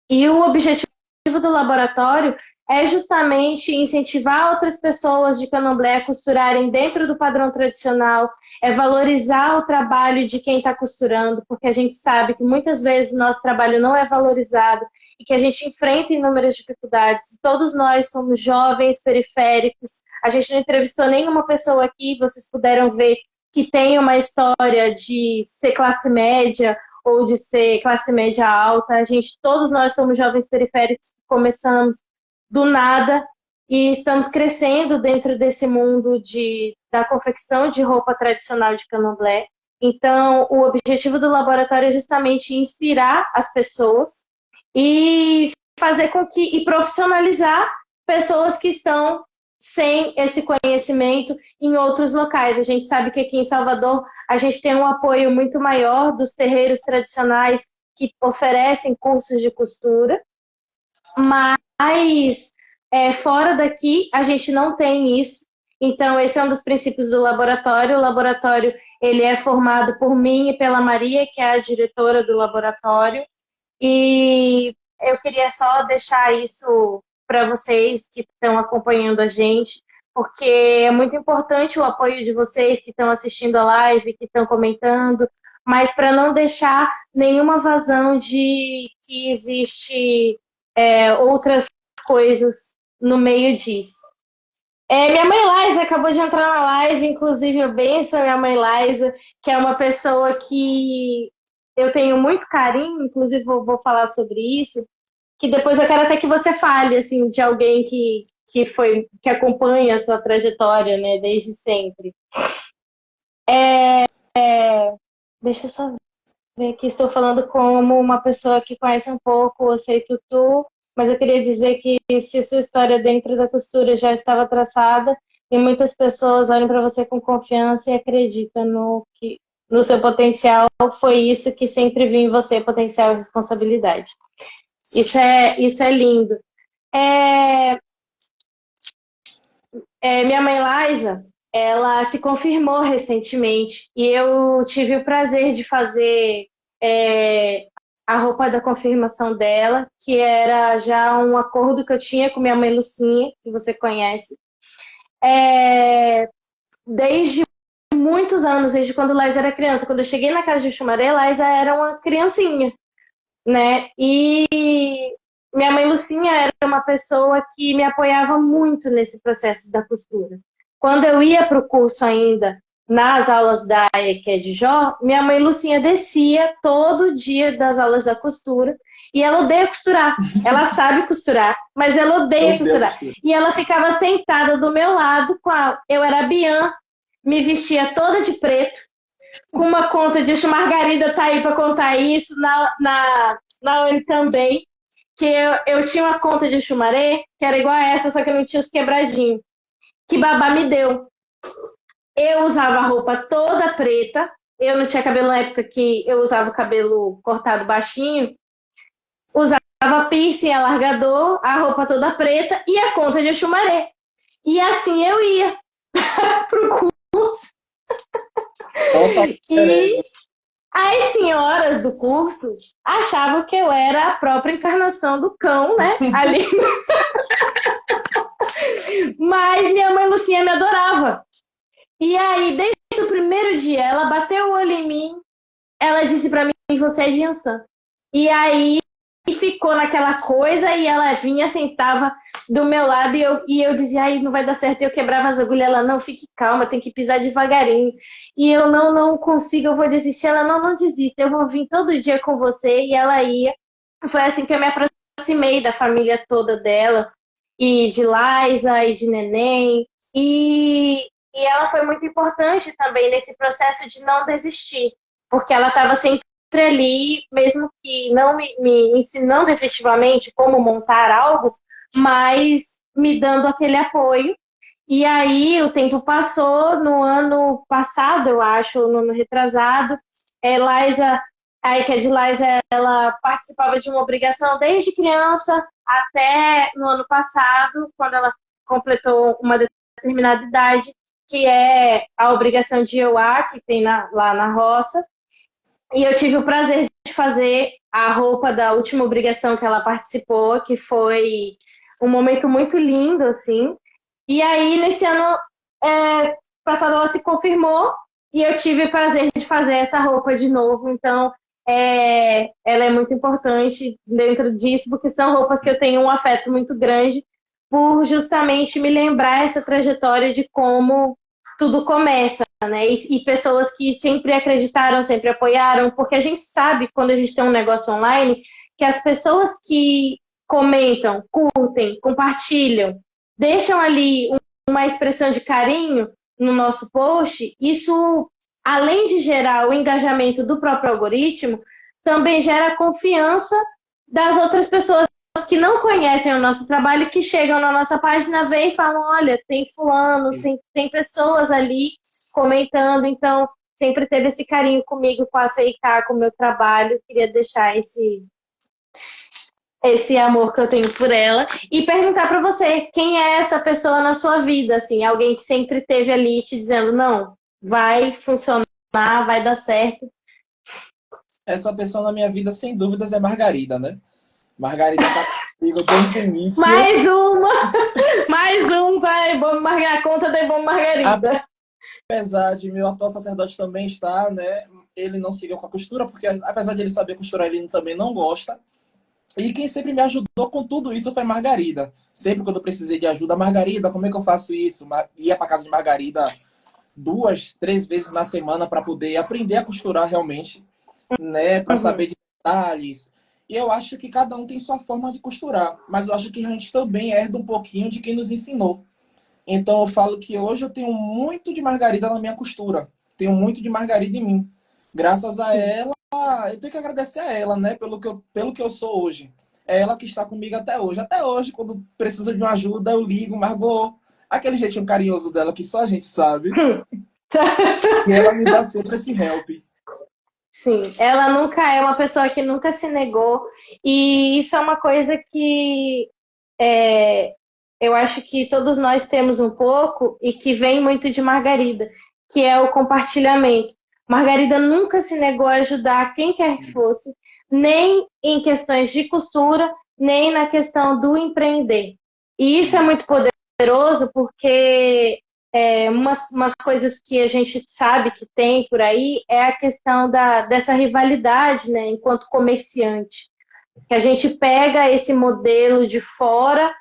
E o objetivo do laboratório é justamente incentivar outras pessoas de Candomblé a costurarem dentro do padrão tradicional, é valorizar o trabalho de quem está costurando, porque a gente sabe que muitas vezes o nosso trabalho não é valorizado e que a gente enfrenta inúmeras dificuldades. Todos nós somos jovens, periféricos, a gente não entrevistou nenhuma pessoa aqui, vocês puderam ver que tem uma história de ser classe média ou de ser classe média alta. Todos nós somos jovens periféricos que começamos do nada e estamos crescendo dentro desse mundo da confecção de roupa tradicional de Candomblé. Então, o objetivo do laboratório é justamente inspirar as pessoas e fazer com que e profissionalizar pessoas que estão sem esse conhecimento em outros locais. A gente sabe que aqui em Salvador a gente tem um apoio muito maior dos terreiros tradicionais que oferecem cursos de costura, mas fora daqui a gente não tem isso. Então, esse é um dos princípios do laboratório. O laboratório ele é formado por mim e pela Maria, que é a diretora do laboratório. E eu queria só deixar isso para vocês que estão acompanhando a gente, porque é muito importante o apoio de vocês que estão assistindo a live, que estão comentando, mas para não deixar nenhuma vazão de que existe outras coisas no meio disso. Minha mãe Laisa acabou de entrar na live, inclusive eu benção minha mãe Laisa, que é uma pessoa que eu tenho muito carinho, inclusive vou falar sobre isso, que depois eu quero até que você fale, assim, de alguém que acompanha a sua trajetória, né, desde sempre. Deixa eu só ver aqui, estou falando como uma pessoa que conhece um pouco o Sei Tutu, mas eu queria dizer que se a sua história dentro da costura já estava traçada, e muitas pessoas olham para você com confiança e acreditam no seu potencial, foi isso que sempre vi em você, potencial e responsabilidade. Isso é lindo. Minha mãe Liza, ela se confirmou recentemente e eu tive o prazer de fazer a roupa da confirmação dela, que era já um acordo que eu tinha com minha mãe Lucinha, que você conhece, desde muitos anos, desde quando Liza era criança. Quando eu cheguei na casa de Xumaré, Liza era uma criancinha, né? E minha mãe Lucinha era uma pessoa que me apoiava muito nesse processo da costura. Quando eu ia para o curso ainda, nas aulas da Kedjó, minha mãe Lucinha descia todo dia das aulas da costura e ela odeia costurar. Ela sabe costurar, mas ela odeia costurar. E ela ficava sentada do meu lado eu era a Bian, me vestia toda de preto, com uma conta de Margarida tá aí para contar isso na Uni também, que eu tinha uma conta de chumaré, que era igual a essa, só que não tinha os quebradinhos, que babá me deu. Eu usava a roupa toda preta, eu não tinha cabelo na época que eu usava o cabelo cortado baixinho, usava piercing, alargador, a roupa toda preta e a conta de chumaré. E assim eu ia pro curso. Totalmente E herege. as senhoras do curso achavam que eu era a própria encarnação do cão, né? Ali. Mas minha mãe Lucinha me adorava. E aí, desde o primeiro dia, ela bateu o olho em mim, ela disse pra mim, você é de Ansan. E aí ficou naquela coisa e ela vinha, sentava do meu lado e eu dizia, ai, não vai dar certo. Eu quebrava as agulhas, ela, não, fique calma, tem que pisar devagarinho. E eu, não consigo, eu vou desistir. Ela, não desista, eu vou vir todo dia com você. E ela ia. Foi assim que eu me aproximei da família toda dela, e de Liza, e de Neném. E ela foi muito importante também nesse processo de não desistir, porque ela estava sempre ali, mesmo que não me ensinando efetivamente como montar algo, mas me dando aquele apoio. E aí o tempo passou, no ano passado, eu acho, no ano retrasado, Liza, a IKEA de Liza, ela participava de uma obrigação desde criança até no ano passado, quando ela completou uma determinada idade, que é a obrigação de EUA, que tem lá na roça. E eu tive o prazer de fazer a roupa da última obrigação que ela participou, que foi um momento muito lindo, assim. E aí, nesse ano passado, ela se confirmou e eu tive o prazer de fazer essa roupa de novo. Então, ela é muito importante dentro disso, porque são roupas que eu tenho um afeto muito grande por justamente me lembrar essa trajetória de como tudo começa, né? E pessoas que sempre acreditaram, sempre apoiaram, porque a gente sabe, quando a gente tem um negócio online, que as pessoas que comentam, curtem, compartilham, deixam ali uma expressão de carinho no nosso post, isso, além de gerar o engajamento do próprio algoritmo, também gera confiança das outras pessoas que não conhecem o nosso trabalho, que chegam na nossa página, vêm e falam, olha, tem fulano, tem pessoas ali comentando, então sempre teve esse carinho comigo, com a FEICA, com o meu trabalho, queria deixar esse amor que eu tenho por ela e perguntar para você, quem é essa pessoa na sua vida, assim, alguém que sempre esteve ali te dizendo, não, vai funcionar, vai dar certo. Essa pessoa na minha vida, sem dúvidas, é Margarida, né? Margarida tá comigo desde o início. Mais uma, mais um, vai, bom, a conta da Bom Margarida. Apesar de meu atual sacerdote também estar, né? Ele não seguiu com a costura, porque apesar de ele saber costurar, ele também não gosta. E quem sempre me ajudou com tudo isso foi Margarida. Sempre quando eu precisei de ajuda, Margarida, como é que eu faço isso? Ia para casa de Margarida 2, 3 vezes na semana para poder aprender a costurar realmente, né? Para Uhum. saber de detalhes. E eu acho que cada um tem sua forma de costurar, mas eu acho que a gente também herda um pouquinho de quem nos ensinou. Então eu falo que hoje eu tenho muito de Margarida na minha costura. Tenho muito de Margarida em mim. Graças a Sim. ela, eu tenho que agradecer a ela, né? Pelo que eu sou hoje. É ela que está comigo até hoje. Até hoje, quando precisa de uma ajuda, eu ligo, Margot. Aquele jeitinho carinhoso dela que só a gente sabe. E ela me dá sempre esse help. Sim, ela nunca é uma pessoa que nunca se negou, e isso é uma coisa que eu acho que todos nós temos um pouco e que vem muito de Margarida, que é o compartilhamento. Margarida nunca se negou a ajudar quem quer que fosse, nem em questões de costura, nem na questão do empreender. E isso é muito poderoso porque umas coisas que a gente sabe que tem por aí é a questão dessa rivalidade, né, enquanto comerciante. Que a gente pega esse modelo de fora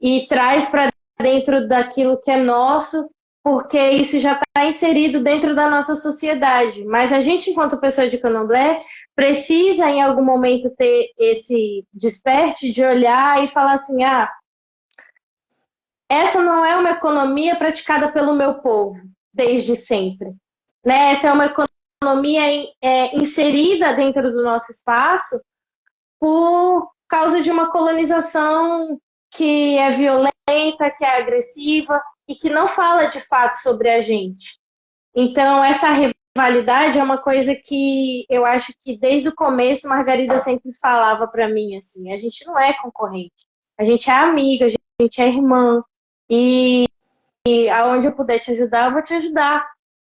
e traz para dentro daquilo que é nosso, porque isso já está inserido dentro da nossa sociedade. Mas a gente, enquanto pessoa de candomblé, precisa em algum momento ter esse desperte de olhar e falar assim, essa não é uma economia praticada pelo meu povo. desde sempre. Né? Essa é uma economia inserida dentro do nosso espaço por causa de uma colonização que é violenta, que é agressiva e que não fala de fato sobre a gente. Então, essa rivalidade é uma coisa que eu acho que desde o começo Margarida sempre falava para mim assim, a gente não é concorrente, a gente é amiga, a gente é irmã e aonde eu puder te ajudar, eu vou te ajudar.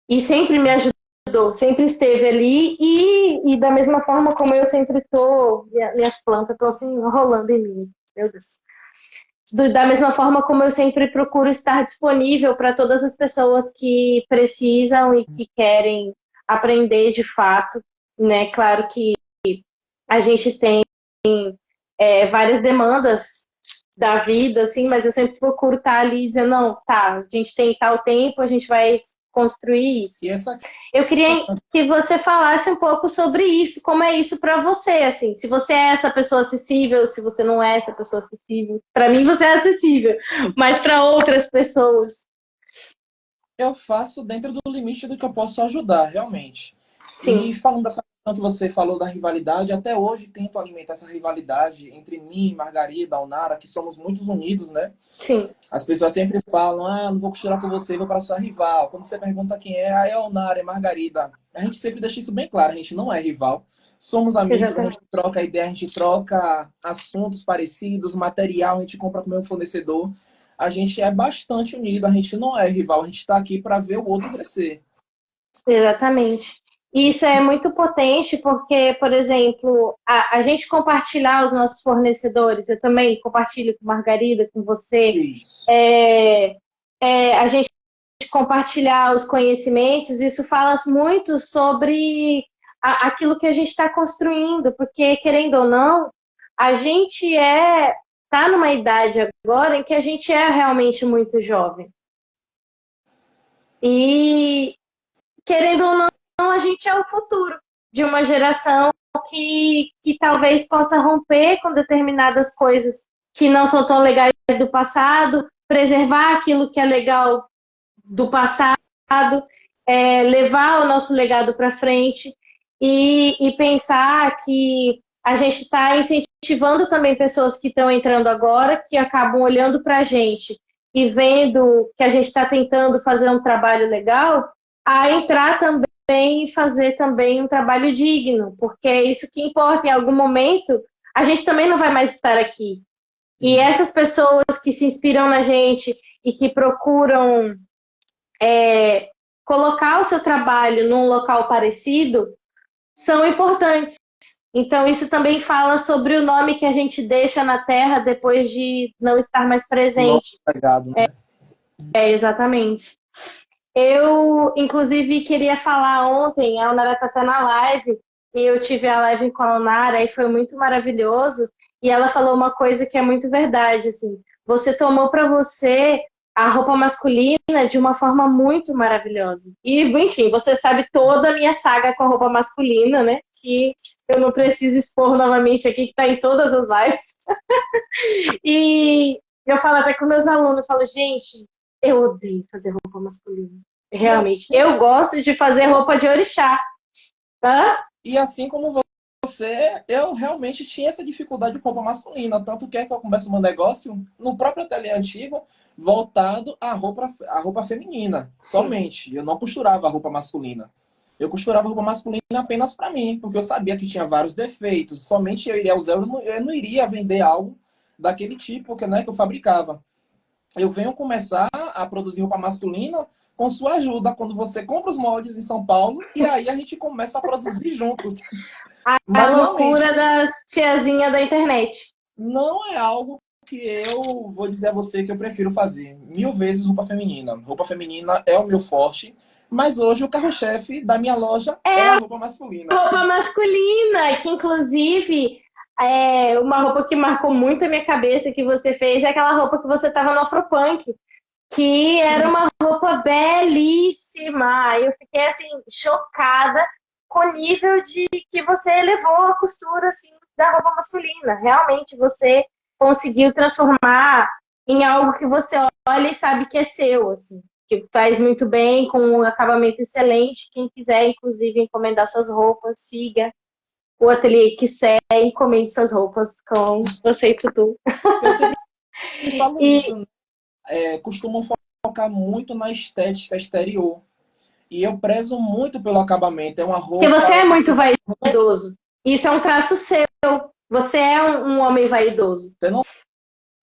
E sempre me ajudou, sempre esteve ali e da mesma forma como eu sempre estou, minhas plantas estão assim enrolando em mim, meu Deus. Da mesma forma como eu sempre procuro estar disponível para todas as pessoas que precisam e que querem aprender de fato, né? Claro que a gente tem várias demandas da vida, assim, mas eu sempre procuro estar ali dizendo, não, tá, a gente tem tal tempo, a gente vai construir isso. E essa Eu queria que você falasse um pouco sobre isso, como é isso para você, assim, se você é essa pessoa acessível, se você não é essa pessoa acessível. Para mim você é acessível, mas para outras pessoas. eu faço dentro do limite do que eu posso ajudar, realmente. Sim, E falando dessa questão que você falou da rivalidade, até hoje tento alimentar essa rivalidade entre mim, Margarida, Alnara, que somos muito unidos, né? sim, As pessoas sempre falam, não vou costurar com você, vou para sua rival. Quando você pergunta quem é, é Alnara, é Margarida. A gente sempre deixa isso bem claro, a gente não é rival. Somos amigos, a gente exatamente. troca ideia, a gente troca assuntos parecidos, material, a gente compra com o mesmo fornecedor. A gente é bastante unido, a gente não é rival, a gente está aqui para ver o outro crescer. Exatamente. E isso é muito potente porque, por exemplo, a gente compartilhar os nossos fornecedores, eu também compartilho com Margarida, com você, Isso. a gente compartilhar os conhecimentos, isso fala muito sobre aquilo que a gente está construindo, porque, querendo ou não, a gente está numa idade agora em que a gente é realmente muito jovem. E, querendo ou não, a gente é o futuro de uma geração que talvez possa romper com determinadas coisas que não são tão legais do passado, preservar aquilo que é legal do passado, levar o nosso legado para frente e pensar que a gente está incentivando também pessoas que estão entrando agora, que acabam olhando para a gente e vendo que a gente está tentando fazer um trabalho legal, a entrar também e fazer também um trabalho digno, porque é isso que importa. Em algum momento, a gente também não vai mais estar aqui. E Sim. essas pessoas que se inspiram na gente e que procuram colocar o seu trabalho num local parecido são importantes. Então, isso também fala sobre o nome que a gente deixa na Terra depois de não estar mais O nosso presente. legado, né? Exatamente. Eu, inclusive, queria falar ontem, a Onara está na live, e eu tive a live com a Onara e foi muito maravilhoso. E ela falou uma coisa que é muito verdade, assim. Você tomou para você a roupa masculina de uma forma muito maravilhosa. E, enfim, você sabe toda a minha saga com a roupa masculina, né? Que eu não preciso expor novamente aqui, que está em todas as lives. E eu falo até com meus alunos, eu falo, gente, eu odeio fazer roupa masculina. E Realmente. Eu gosto de fazer roupa de orixá. Tá? E assim como você, eu realmente tinha essa dificuldade com roupa masculina. Tanto que é que eu começo meu negócio no próprio ateliê antigo, voltado à roupa feminina, Sim. somente. Eu não costurava a roupa masculina. Eu costurava roupa masculina apenas para mim, porque eu sabia que tinha vários defeitos. Somente eu iria usar, eu não iria vender algo daquele tipo que, né, que eu fabricava. Eu venho começar a produzir roupa masculina com sua ajuda, quando você compra os moldes em São Paulo, e aí a gente começa a produzir juntos. A Mas realmente, loucura das tiazinhas da internet. não é algo que eu vou dizer a você que eu prefiro fazer. Mil vezes roupa feminina. Roupa feminina é o meu forte, mas hoje o carro-chefe da minha loja é a roupa masculina. Roupa masculina, que inclusive uma roupa que marcou muito a minha cabeça que você fez é aquela roupa que você tava no Afropunk, que era Sim, uma roupa belíssima. Eu fiquei assim chocada com o nível de que você elevou a costura assim da roupa masculina. Realmente você conseguiu transformar em algo que você olha e sabe que é seu, assim. que faz muito bem, com um acabamento excelente. Quem quiser, inclusive, encomendar suas roupas, siga o Ateliê Kissé, encomende suas roupas com você e Tutu. Eu sempre falo E isso, né? Costumam focar muito na estética exterior. E eu prezo muito pelo acabamento. É uma que você roupa é que se muito vaidoso. Isso é um traço seu. Você é um homem vaidoso. você não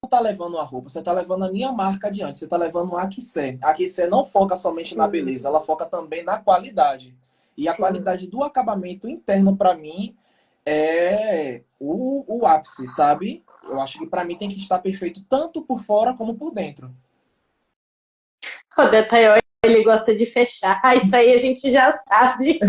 está levando a roupa, você está levando a minha marca adiante. Você está levando a Aquicé. A Aquicé não foca somente na Sim, beleza, ela foca também na qualidade. E a sim. qualidade do acabamento interno, para mim, é o ápice, sabe? Eu acho que para mim tem que estar perfeito tanto por fora como por dentro. O Detaiol, ele gosta de fechar. Isso aí a gente já sabe.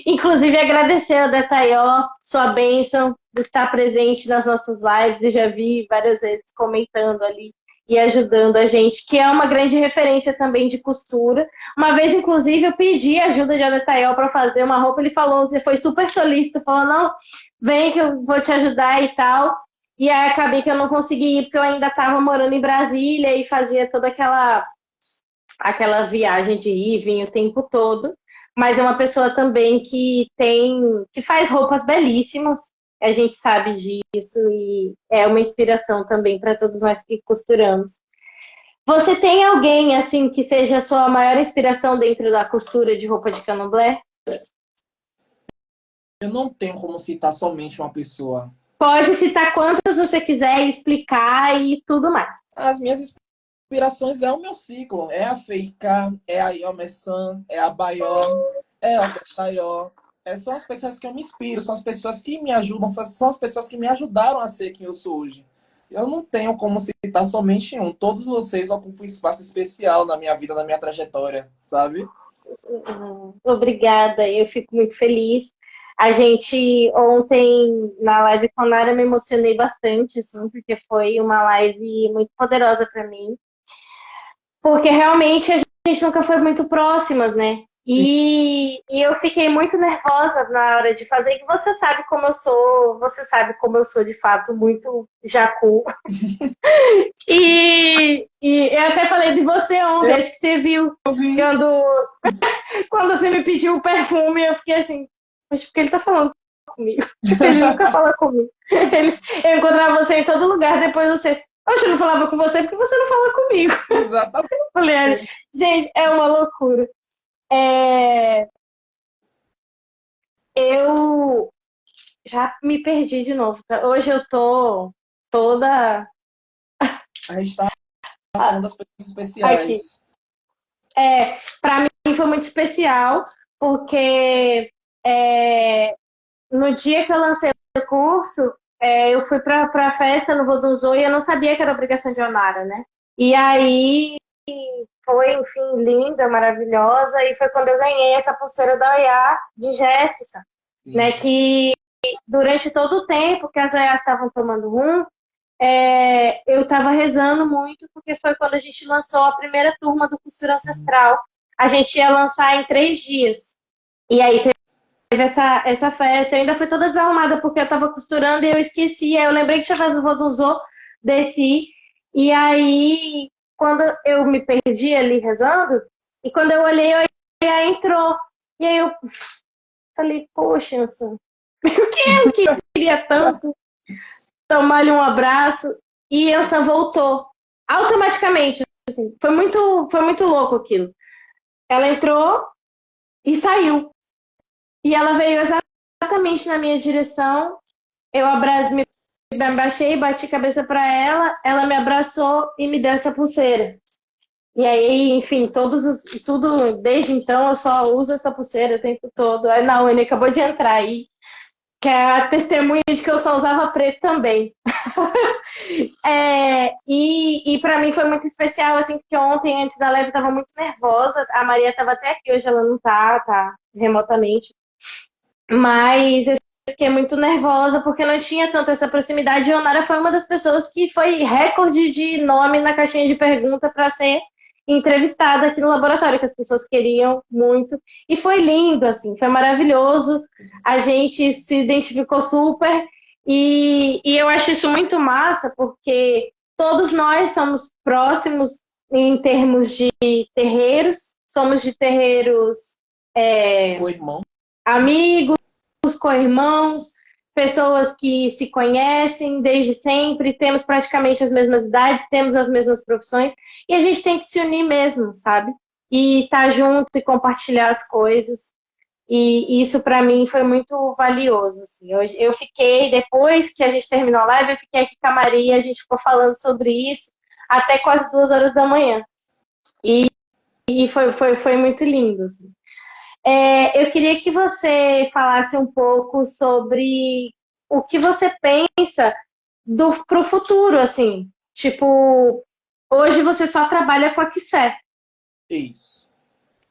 Inclusive, agradecer ao Detaió, sua bênção, de estar presente nas nossas lives, e já vi várias vezes comentando ali e ajudando a gente, que é uma grande referência também de costura. Uma vez, inclusive, eu pedi ajuda de Adetaiel para fazer uma roupa, ele falou, você foi super solícito, falou, não, vem que eu vou te ajudar e tal. E aí acabei que eu não consegui ir, porque eu ainda estava morando em Brasília e fazia toda aquela viagem de ir e vir o tempo todo, mas é uma pessoa também que faz roupas belíssimas, a gente sabe disso e é uma inspiração também para todos nós que costuramos. Você tem alguém assim que seja a sua maior inspiração dentro da costura de roupa de candomblé? Eu não tenho como citar somente uma pessoa. Pode citar quantas você quiser, explicar e tudo mais. As minhas inspirações é o meu ciclo. É a Feika, é a Yomesan, é a Baió, é a Betaió. São as pessoas que eu me inspiro, são as pessoas que me ajudam, são as pessoas que me ajudaram a ser quem eu sou hoje. Eu não tenho como citar somente um. Todos vocês ocupam um espaço especial na minha vida, na minha trajetória, sabe? Obrigada, eu fico muito feliz. A gente ontem na live com a Nara me emocionei bastante, assim, porque foi uma live muito poderosa para mim, porque realmente a gente nunca foi muito próximas, né? Sim. E eu fiquei muito nervosa na hora de fazer, que você sabe como eu sou, você sabe como eu sou de fato muito jacu. E eu até falei de você ontem, acho que você viu Eu vi. quando quando você me pediu o perfume, eu fiquei assim, mas por que ele tá falando comigo? Ele nunca fala comigo. Eu encontrava você em todo lugar, depois você. Oxe, eu não falava com você porque você não fala comigo. Exatamente. Eu falei, gente, é uma loucura. É, eu já me perdi de novo. Tá? Hoje eu tô toda A gente está falando das pessoas aqui. especiais. Para mim foi muito especial, porque no dia que eu lancei o curso, eu fui para a festa no Vodunzô e eu não sabia que era obrigação de Onara, né? E aí foi, enfim, linda, maravilhosa, e foi quando eu ganhei essa pulseira da Oiá de Jéssica, né? Sim. Que durante todo o tempo que as Oiás estavam tomando rum, eu estava rezando muito, porque foi quando a gente lançou a primeira turma do Costura Ancestral. A gente ia lançar em 3 dias. E aí teve essa festa. Eu ainda fui toda desarrumada porque eu tava costurando e eu esqueci. Aí eu lembrei que tinha festa do Vodunzô, desci. E aí, quando eu me perdi ali rezando, e quando eu olhei, a entrou. E aí eu falei, poxa, Anson, eu queria tanto tomar-lhe um abraço. E Anson voltou. Automaticamente, assim. Foi muito louco aquilo. Ela entrou e saiu. E ela veio exatamente na minha direção. Eu me abaixei, bati a cabeça para ela me abraçou e me deu essa pulseira. E aí, enfim, tudo, desde então eu só uso essa pulseira o tempo todo. A Naomi acabou de entrar aí, que é a testemunha de que eu só usava preto também. E para mim foi muito especial, assim, porque ontem, antes da live, eu estava muito nervosa. A Maria estava até aqui, hoje ela não tá remotamente. Mas eu fiquei muito nervosa porque não tinha tanto essa proximidade. E a Onara foi uma das pessoas que foi recorde de nome na caixinha de pergunta para ser entrevistada aqui no laboratório, que as pessoas queriam muito. E foi lindo, assim, foi maravilhoso. A gente se identificou super. E eu acho isso muito massa, porque todos nós somos próximos em termos de terreiros, somos de terreiros O irmão. amigos, co-irmãos, pessoas que se conhecem desde sempre, temos praticamente as mesmas idades, temos as mesmas profissões, e a gente tem que se unir mesmo, sabe? E estar junto e compartilhar as coisas. E isso para mim foi muito valioso. Assim. Eu fiquei, depois que a gente terminou a live, eu fiquei aqui com a Maria, a gente ficou falando sobre isso até quase 2 horas da manhã. E foi muito lindo. Assim. Eu queria que você falasse um pouco sobre o que você pensa para o futuro, assim. Tipo, hoje você só trabalha com a Quissé. Isso.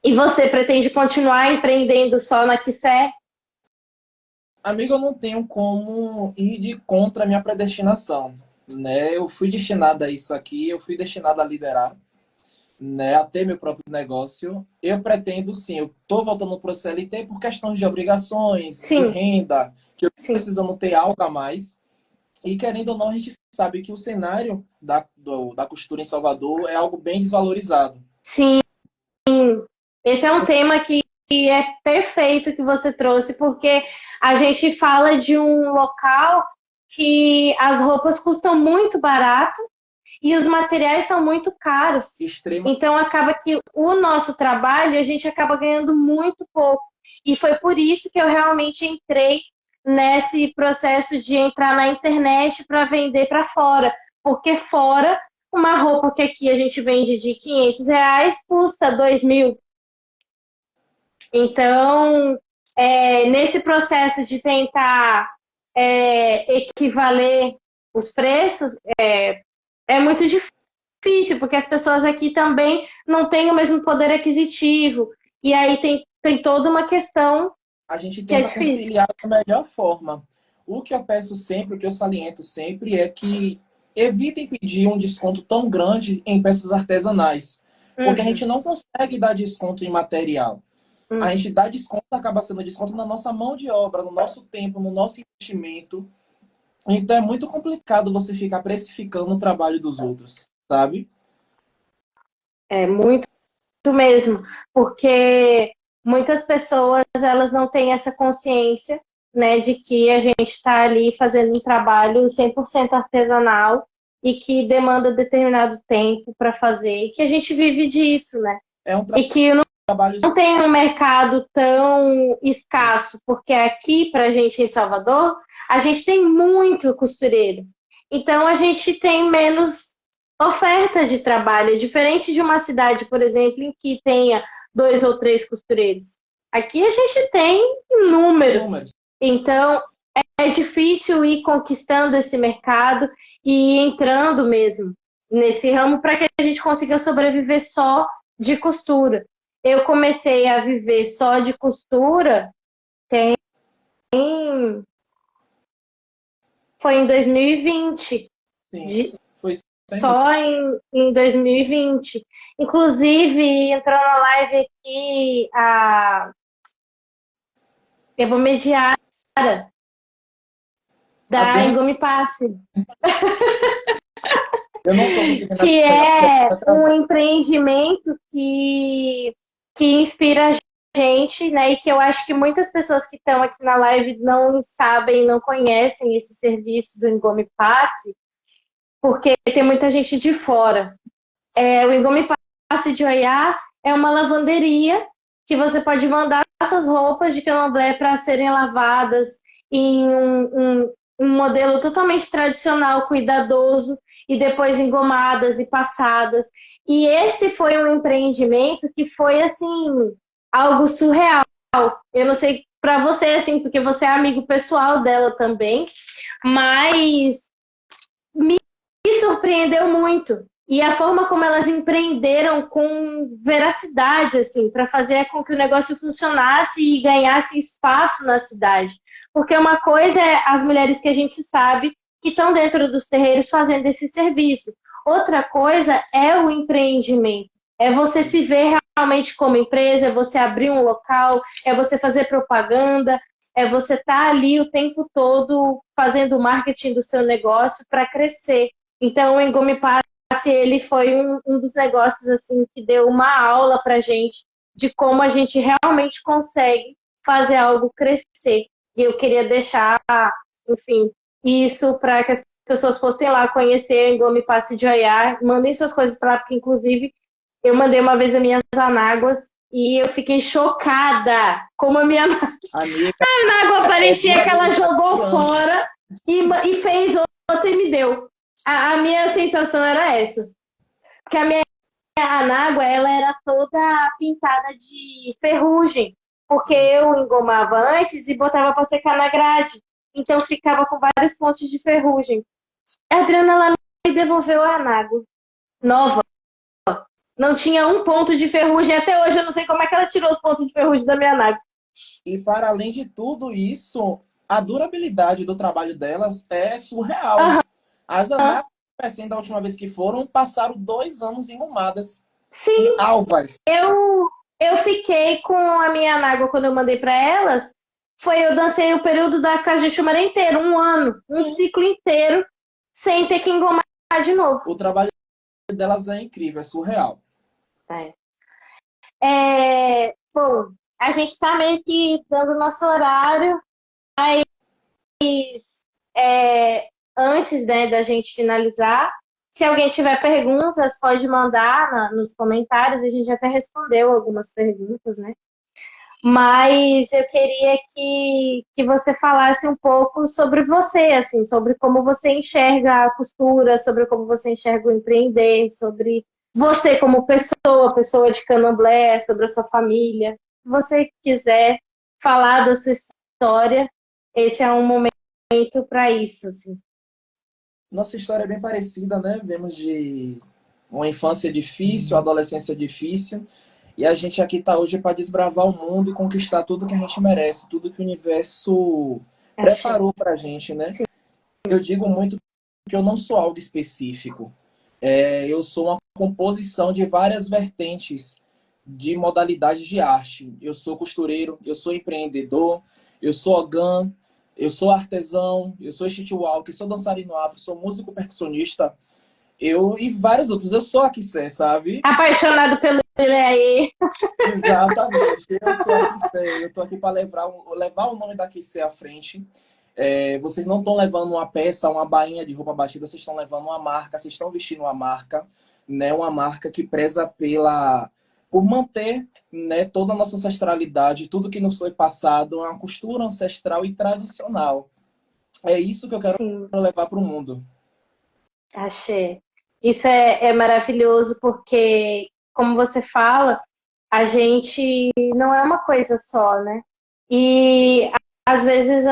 E você pretende continuar empreendendo só na Quissé? Amigo, eu não tenho como ir de contra a minha predestinação, né? Eu fui destinado a isso aqui, eu fui destinado a liderar, né? A ter meu próprio negócio. Eu pretendo, sim, eu estou voltando para o CLT por questões de obrigações, de Sim, renda, que eu estou sim. precisando ter algo a mais. E querendo ou não, a gente sabe que o cenário da costura em Salvador é algo bem desvalorizado. Sim, esse é um tema que é perfeito que você trouxe, porque a gente fala de um local que as roupas custam muito barato e os materiais são muito caros. Extrema. Então acaba que o nosso trabalho a gente acaba ganhando muito pouco. E foi por isso que eu realmente entrei nesse processo de entrar na internet para vender para fora. Porque fora, uma roupa que aqui a gente vende de R$ 500 custa 2.000. Então, nesse processo de tentar equivaler os preços, é muito difícil, porque as pessoas aqui também não têm o mesmo poder aquisitivo. E aí tem toda uma questão A gente que é tenta difícil. conciliar da melhor forma. O que eu peço sempre, o que eu saliento sempre é que evitem pedir um desconto tão grande em peças artesanais, porque a Uhum, gente não consegue dar desconto em material. A uhum. gente dá desconto, acaba sendo desconto na nossa mão de obra, no nosso tempo, no nosso investimento. Então é muito complicado você ficar precificando o trabalho dos outros, sabe? É muito mesmo, porque muitas pessoas elas não têm essa consciência, né, de que a gente está ali fazendo um trabalho 100% artesanal e que demanda determinado tempo para fazer, e que a gente vive disso, né? É um E que trabalho. não tem um mercado tão escasso, porque aqui, para a gente em Salvador, a gente tem muito costureiro. Então, a gente tem menos oferta de trabalho. É diferente de uma cidade, por exemplo, em que tenha 2 ou 3 costureiros. Aqui a gente tem inúmeros. Números. Então, é difícil ir conquistando esse mercado e entrando mesmo nesse ramo para que a gente consiga sobreviver só de costura. Eu comecei a viver só de costura, foi em 2020, Sim, de, foi sem só em 2020. Inclusive, entrou na live aqui eu vou mediar a da bem. Engome Passe, Eu não estou conseguindo que acompanhar porque é está um travando. empreendimento que inspira a gente, né? E que eu acho que muitas pessoas que estão aqui na live não sabem, não conhecem esse serviço do Engome Passe, porque tem muita gente de fora. O Engome Passe de Oiá é uma lavanderia que você pode mandar suas roupas de candomblé para serem lavadas em um modelo totalmente tradicional, cuidadoso, e depois engomadas e passadas. E esse foi um empreendimento que foi, assim, algo surreal. Eu não sei para você, assim, porque você é amigo pessoal dela também, mas me surpreendeu muito. E a forma como elas empreenderam com veracidade, assim, para fazer com que o negócio funcionasse e ganhasse espaço na cidade. Porque uma coisa é as mulheres que a gente sabe que estão dentro dos terreiros fazendo esse serviço. Outra coisa é o empreendimento. É você se Isso. ver realmente como empresa, é você abrir um local, é você fazer propaganda, é você estar ali o tempo todo fazendo o marketing do seu negócio para crescer. Então, o Engome Passe, ele foi um dos negócios assim que deu uma aula pra gente de como a gente realmente consegue fazer algo crescer. E eu queria deixar, enfim, isso para que as pessoas fossem lá conhecer o Engome Passe de Oiá. Mandem suas coisas para lá, porque inclusive eu mandei uma vez as minhas anáguas e eu fiquei chocada como a minha Amiga, anágua é parecia que ela durabilidade jogou de anos. fora e fez outra e me deu. A minha sensação era essa. Porque a minha anágua, ela era toda pintada de ferrugem. Porque Sim. eu engomava antes e botava para secar na grade. Então ficava com vários pontos de ferrugem. A Adriana, ela me devolveu a anágua. Nova. Não tinha um ponto de ferrugem. Até hoje eu não sei como é que ela tirou os pontos de ferrugem da minha anágua. E para além de tudo isso, a durabilidade do trabalho delas é surreal. Aham. As anápolis, da última vez que foram, passaram 2 anos engomadas e Sim, alvas. eu fiquei com a minha anágua quando eu mandei para elas. Eu dancei o período da casa de Chumara inteiro, um ano, um ciclo inteiro, sem ter que engomar de novo. O trabalho delas é incrível, é surreal. Bom, a gente está meio que dando nosso horário, antes, né, da gente finalizar. Se alguém tiver perguntas, pode mandar nos comentários. A gente já até respondeu algumas perguntas, né? Mas eu queria que você falasse um pouco sobre você, assim, sobre como você enxerga a costura, sobre como você enxerga o empreender, sobre você como pessoa, pessoa de Candomblé, sobre a sua família. Se você quiser falar da sua história, esse é um momento para isso, assim. Nossa história é bem parecida, né? Vemos de uma infância difícil, adolescência difícil, e a gente aqui está hoje para desbravar o mundo e conquistar tudo que a gente merece, tudo que o universo Achei. preparou para a gente, né? Sim. Eu digo muito que eu não sou algo específico. Eu sou uma composição de várias vertentes de modalidades de arte. Eu sou costureiro, eu sou empreendedor, eu sou ogã, eu sou artesão, eu sou streetwalker, sou dançarino afro, sou músico percussionista, eu e vários outros. Eu sou a Kissé, sabe? Apaixonado pelo aí. Exatamente, eu sou a Kissé. Eu tô aqui para levar o nome da Kissé à frente. Vocês não estão levando uma peça, uma bainha de roupa batida, vocês estão levando uma marca, vocês estão vestindo uma marca, né? Uma marca que preza por manter, né, toda a nossa ancestralidade, tudo que nos foi passado, uma costura ancestral e tradicional. É isso que eu quero Sim. levar para o mundo. Achei. Isso é maravilhoso porque, como você fala, a gente não é uma coisa só, né? E às vezes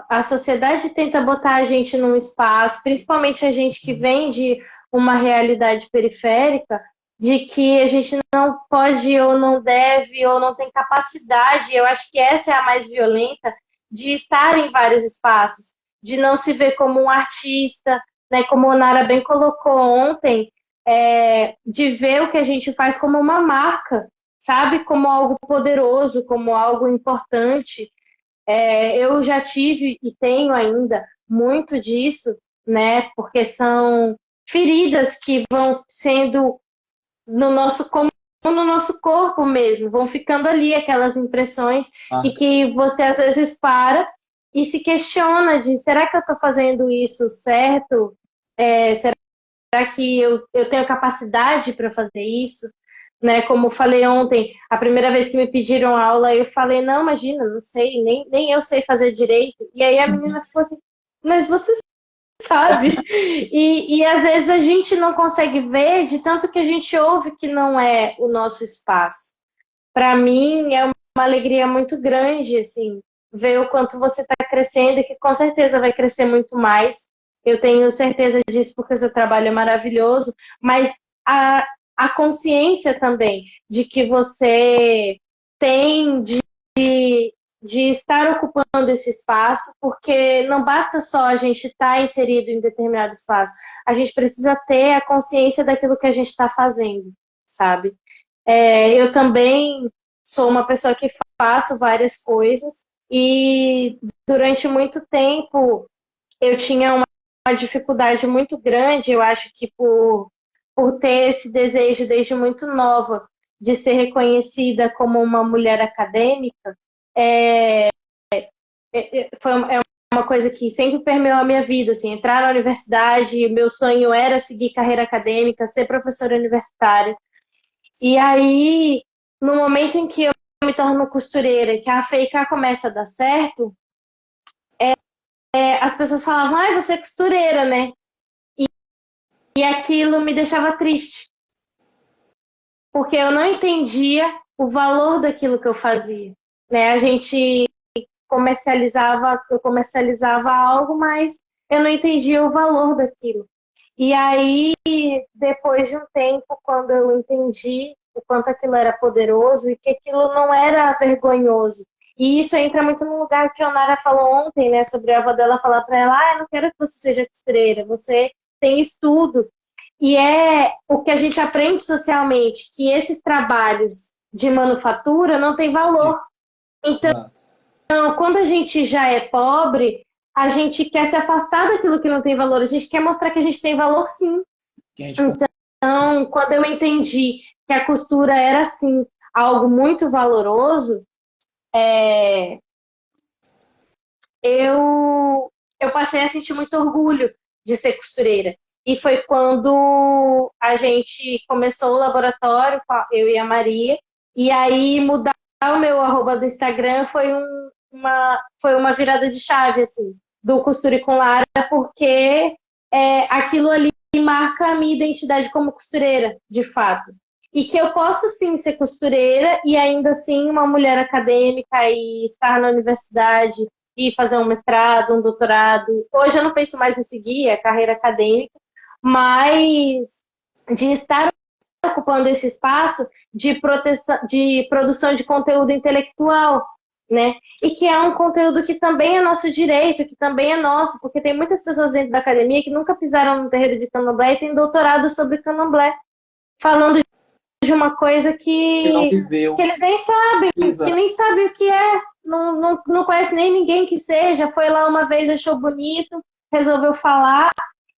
a sociedade tenta botar a gente num espaço, principalmente a gente que vem de uma realidade periférica, de que a gente não pode ou não deve ou não tem capacidade. Eu acho que essa é a mais violenta de estar em vários espaços, de não se ver como um artista, né, como a Nara bem colocou ontem, de ver o que a gente faz como uma marca, sabe? Como algo poderoso, como algo importante. Eu já tive e tenho ainda muito disso, né? Porque são feridas que vão sendo no nosso como no nosso corpo mesmo, vão ficando ali aquelas impressões e Marca. que você às vezes para e se questiona de será que eu estou fazendo isso certo? Será que eu tenho capacidade para fazer isso? Né? Como eu falei ontem, a primeira vez que me pediram aula, eu falei, não, imagina, não sei, nem eu sei fazer direito. E aí a menina ficou assim, mas você sabe? E às vezes a gente não consegue ver de tanto que a gente ouve que não é o nosso espaço. Para mim é uma alegria muito grande, assim, ver o quanto você está crescendo e que com certeza vai crescer muito mais. Eu tenho certeza disso porque o seu trabalho é maravilhoso, mas a, a consciência também de que você tem de estar ocupando esse espaço, porque não basta só a gente estar inserido em determinado espaço, a gente precisa ter a consciência daquilo que a gente está fazendo, sabe? Eu também sou uma pessoa que faço várias coisas e durante muito tempo eu tinha uma dificuldade muito grande, eu acho que por ter esse desejo desde muito nova de ser reconhecida como uma mulher acadêmica, é uma coisa que sempre permeou a minha vida, assim, entrar na universidade, meu sonho era seguir carreira acadêmica, ser professora universitária. E aí, no momento em que eu me torno costureira, que a FEICA começa a dar certo, as pessoas falavam, ai, você é costureira, né? E aquilo me deixava triste, porque eu não entendia o valor daquilo que eu fazia, né? A gente eu comercializava algo, mas eu não entendia o valor daquilo. E aí, depois de um tempo, quando eu entendi o quanto aquilo era poderoso e que aquilo não era vergonhoso. E isso entra muito no lugar que a Nara falou ontem, né, sobre a avó dela falar para ela, eu não quero que você seja costureira, você tem estudo. E é o que a gente aprende socialmente, que esses trabalhos de manufatura não têm valor. Então, Exato. quando a gente já é pobre, a gente quer se afastar daquilo que não tem valor, a gente quer mostrar que a gente tem valor sim. Que a gente Então, quando eu entendi que a costura era, sim, algo muito valoroso, eu passei a sentir muito orgulho de ser costureira. E foi quando a gente começou o laboratório, eu e a Maria, e aí mudar o meu arroba do Instagram foi uma virada de chave, assim, do Costure com Lara, porque aquilo ali marca a minha identidade como costureira, de fato. E que eu posso sim ser costureira e ainda assim uma mulher acadêmica e estar na universidade e fazer um mestrado, um doutorado. Hoje eu não penso mais em seguir a carreira acadêmica, mas de estar ocupando esse espaço de produção de conteúdo intelectual, né? E que é um conteúdo que também é nosso direito, que também é nosso, porque tem muitas pessoas dentro da academia que nunca pisaram no terreiro de candomblé e têm doutorado sobre candomblé, falando de uma coisa não que viveu. eles nem sabem, que Exato. nem sabem o que é, não conhece nem ninguém que seja, foi lá uma vez, achou bonito, resolveu falar,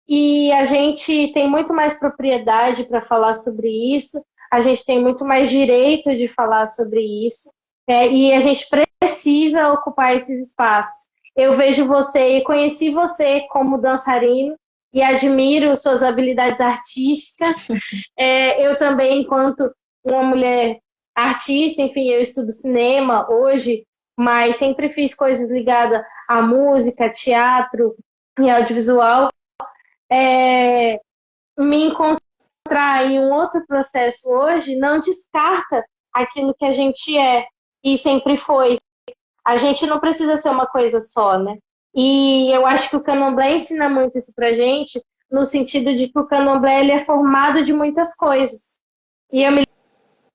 e a gente tem muito mais propriedade para falar sobre isso, a gente tem muito mais direito de falar sobre isso, e a gente precisa ocupar esses espaços. Eu vejo você e conheci você como dançarino e admiro suas habilidades artísticas. Eu também, enquanto uma mulher artista, enfim, eu estudo cinema hoje, mas sempre fiz coisas ligadas à música, teatro e audiovisual. Me encontrar em um outro processo hoje não descarta aquilo que a gente é e sempre foi. A gente não precisa ser uma coisa só, né? E eu acho que o candomblé ensina muito isso pra gente, no sentido de que o candomblé ele é formado de muitas coisas. E eu me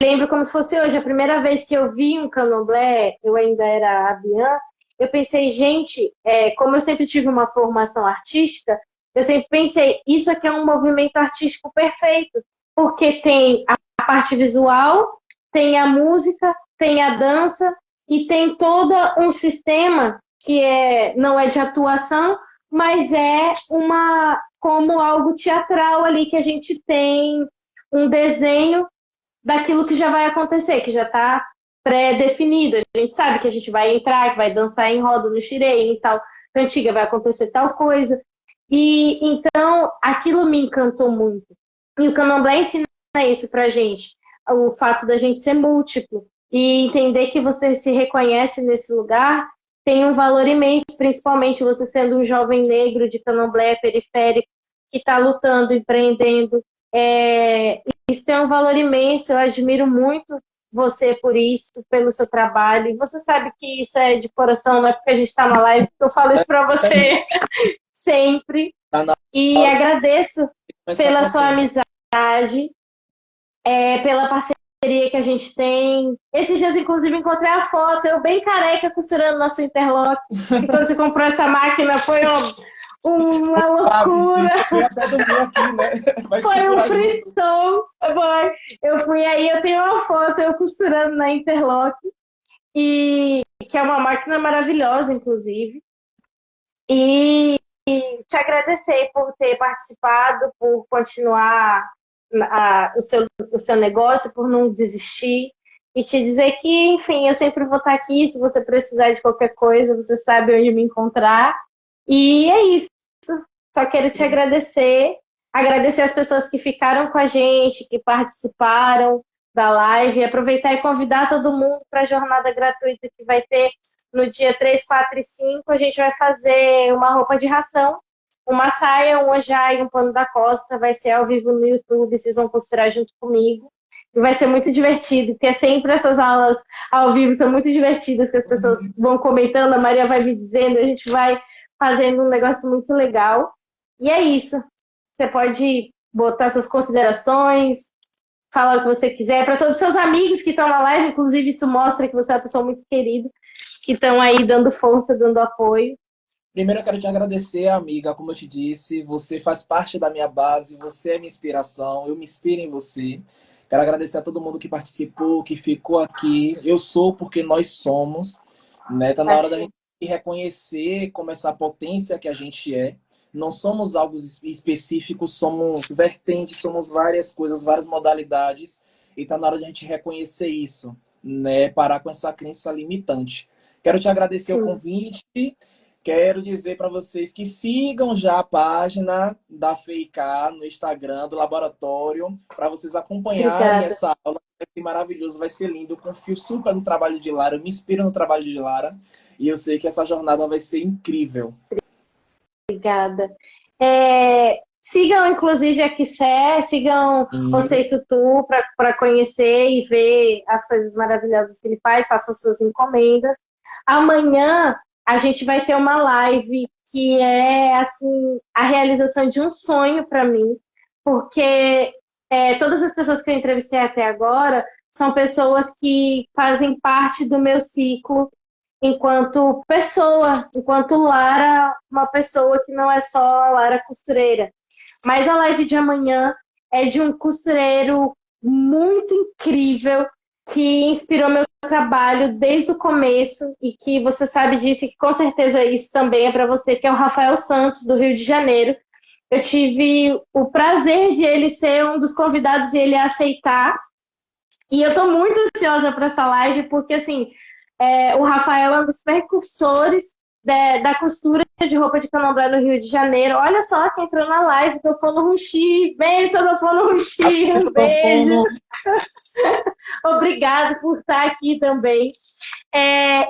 lembro como se fosse hoje, a primeira vez que eu vi um candomblé, eu ainda era abiã, eu pensei, gente, como eu sempre tive uma formação artística, eu sempre pensei, isso aqui é um movimento artístico perfeito, porque tem a parte visual, tem a música, tem a dança e tem todo um sistema que não é de atuação, mas é como algo teatral ali que a gente tem um desenho daquilo que já vai acontecer, que já está pré-definido. A gente sabe que a gente vai entrar, que vai dançar em roda no xirei e tal, cantiga vai acontecer tal coisa. E então aquilo me encantou muito. E o candomblé ensina isso pra gente, o fato da gente ser múltiplo e entender que você se reconhece nesse lugar tem um valor imenso, principalmente você sendo um jovem negro de candomblé periférico que está lutando, empreendendo. Isso tem um valor imenso, eu admiro muito você por isso, pelo seu trabalho. E você sabe que isso é de coração, não é porque a gente está na live que eu falo isso para você sempre. Tá na E hora agradeço de começar pela com a sua peça. amizade, pela parceria que a gente tem. Esses dias, inclusive, encontrei a foto, eu bem careca costurando nosso interlock. E quando você comprou essa máquina, foi uma Ah, sim, loucura. você veio até do meu aqui, né? Vai Foi um costurar junto. frisson. Eu fui aí, eu tenho uma foto eu costurando na interlock, e que é uma máquina maravilhosa, inclusive. E te agradecer por ter participado, por continuar o seu negócio, por não desistir. E te dizer que, enfim, eu sempre vou estar aqui. Se você precisar de qualquer coisa, você sabe onde me encontrar. E é isso. Só quero te agradecer. Agradecer as pessoas que ficaram com a gente, que participaram da live. E aproveitar e convidar todo mundo para a jornada gratuita que vai ter no dia 3, 4 e 5. A gente vai fazer uma roupa de ração, uma saia, um ojá e um pano da costa. Vai ser ao vivo no YouTube. Vocês vão costurar junto comigo. E vai ser muito divertido, porque sempre essas aulas ao vivo são muito divertidas, que as pessoas vão comentando, a Maria vai me dizendo, a gente vai fazendo um negócio muito legal. E é isso. Você pode botar suas considerações, falar o que você quiser. Para todos os seus amigos que estão na live, inclusive isso mostra que você é uma pessoa muito querida, que estão aí dando força, dando apoio. Primeiro eu quero te agradecer, amiga, como eu te disse, você faz parte da minha base, você é minha inspiração, eu me inspiro em você. Quero agradecer a todo mundo que participou, que ficou aqui. Eu sou porque nós somos, né? Tá na hora da gente reconhecer como essa potência que a gente é. Não somos algo específico, somos vertentes, somos várias coisas, várias modalidades. E tá na hora de a gente reconhecer isso, né? Parar com essa crença limitante. Quero te agradecer o convite. Quero dizer para vocês que sigam já a página da FEIK no Instagram do laboratório, para vocês acompanharem essa aula. Vai ser maravilhoso, vai ser lindo. Eu confio super no trabalho de Lara, eu me inspiro no trabalho de Lara e eu sei que essa jornada vai ser incrível. Obrigada. Sigam, inclusive, a Kissé, sigam o Seitutu para conhecer e ver as coisas maravilhosas que ele faz, façam suas encomendas. Amanhã a gente vai ter uma live que é assim a realização de um sonho para mim, porque todas as pessoas que eu entrevistei até agora são pessoas que fazem parte do meu ciclo enquanto pessoa, enquanto Lara, uma pessoa que não é só a Lara costureira. Mas a live de amanhã é de um costureiro muito incrível que inspirou meu trabalho desde o começo e que você sabe disso e que com certeza isso também é para você, que é o Rafael Santos, do Rio de Janeiro. Eu tive o prazer de ele ser um dos convidados e ele aceitar. E eu estou muito ansiosa para essa live, porque assim, o Rafael é um dos precursores da costura de roupa de candomblé no Rio de Janeiro. Olha só quem entrou na live, Tofono Runchi. Beijo, Tofono Runchi. Um beijo. Obrigada por estar aqui também.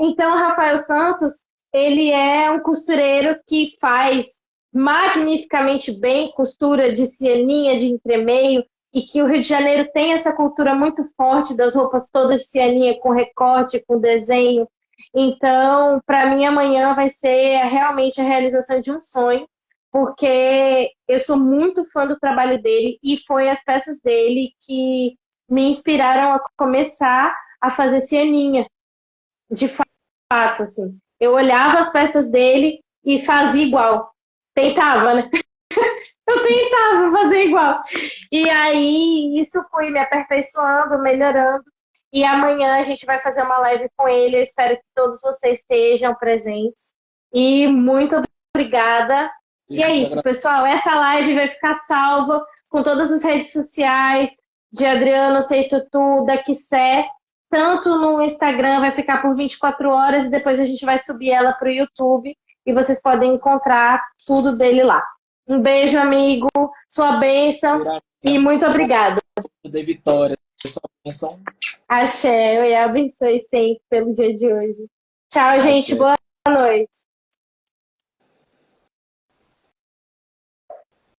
Então, o Rafael Santos, ele é um costureiro que faz magnificamente bem costura de cianinha, de entremeio, e que o Rio de Janeiro tem essa cultura muito forte das roupas todas de cianinha, com recorte, com desenho. Então, para mim, amanhã vai ser realmente a realização de um sonho, porque eu sou muito fã do trabalho dele e foi as peças dele que me inspiraram a começar a fazer cianinha. De fato, assim. Eu olhava as peças dele e fazia igual. Tentava, né? Eu tentava fazer igual. E aí, isso foi me aperfeiçoando, melhorando. E amanhã a gente vai fazer uma live com ele. Eu espero que todos vocês estejam presentes. E muito obrigada. E é isso, pessoal. Essa live vai ficar salva com todas as redes sociais de Adriano Seitutu, da Kissé. Tanto no Instagram, vai ficar por 24 horas. E depois a gente vai subir ela para o YouTube. E vocês podem encontrar tudo dele lá. Um beijo, amigo. Sua bênção. E muito obrigada. De vitória. Sua bênção. Axé. Eu abençoe sempre pelo dia de hoje. Tchau, gente. Boa noite.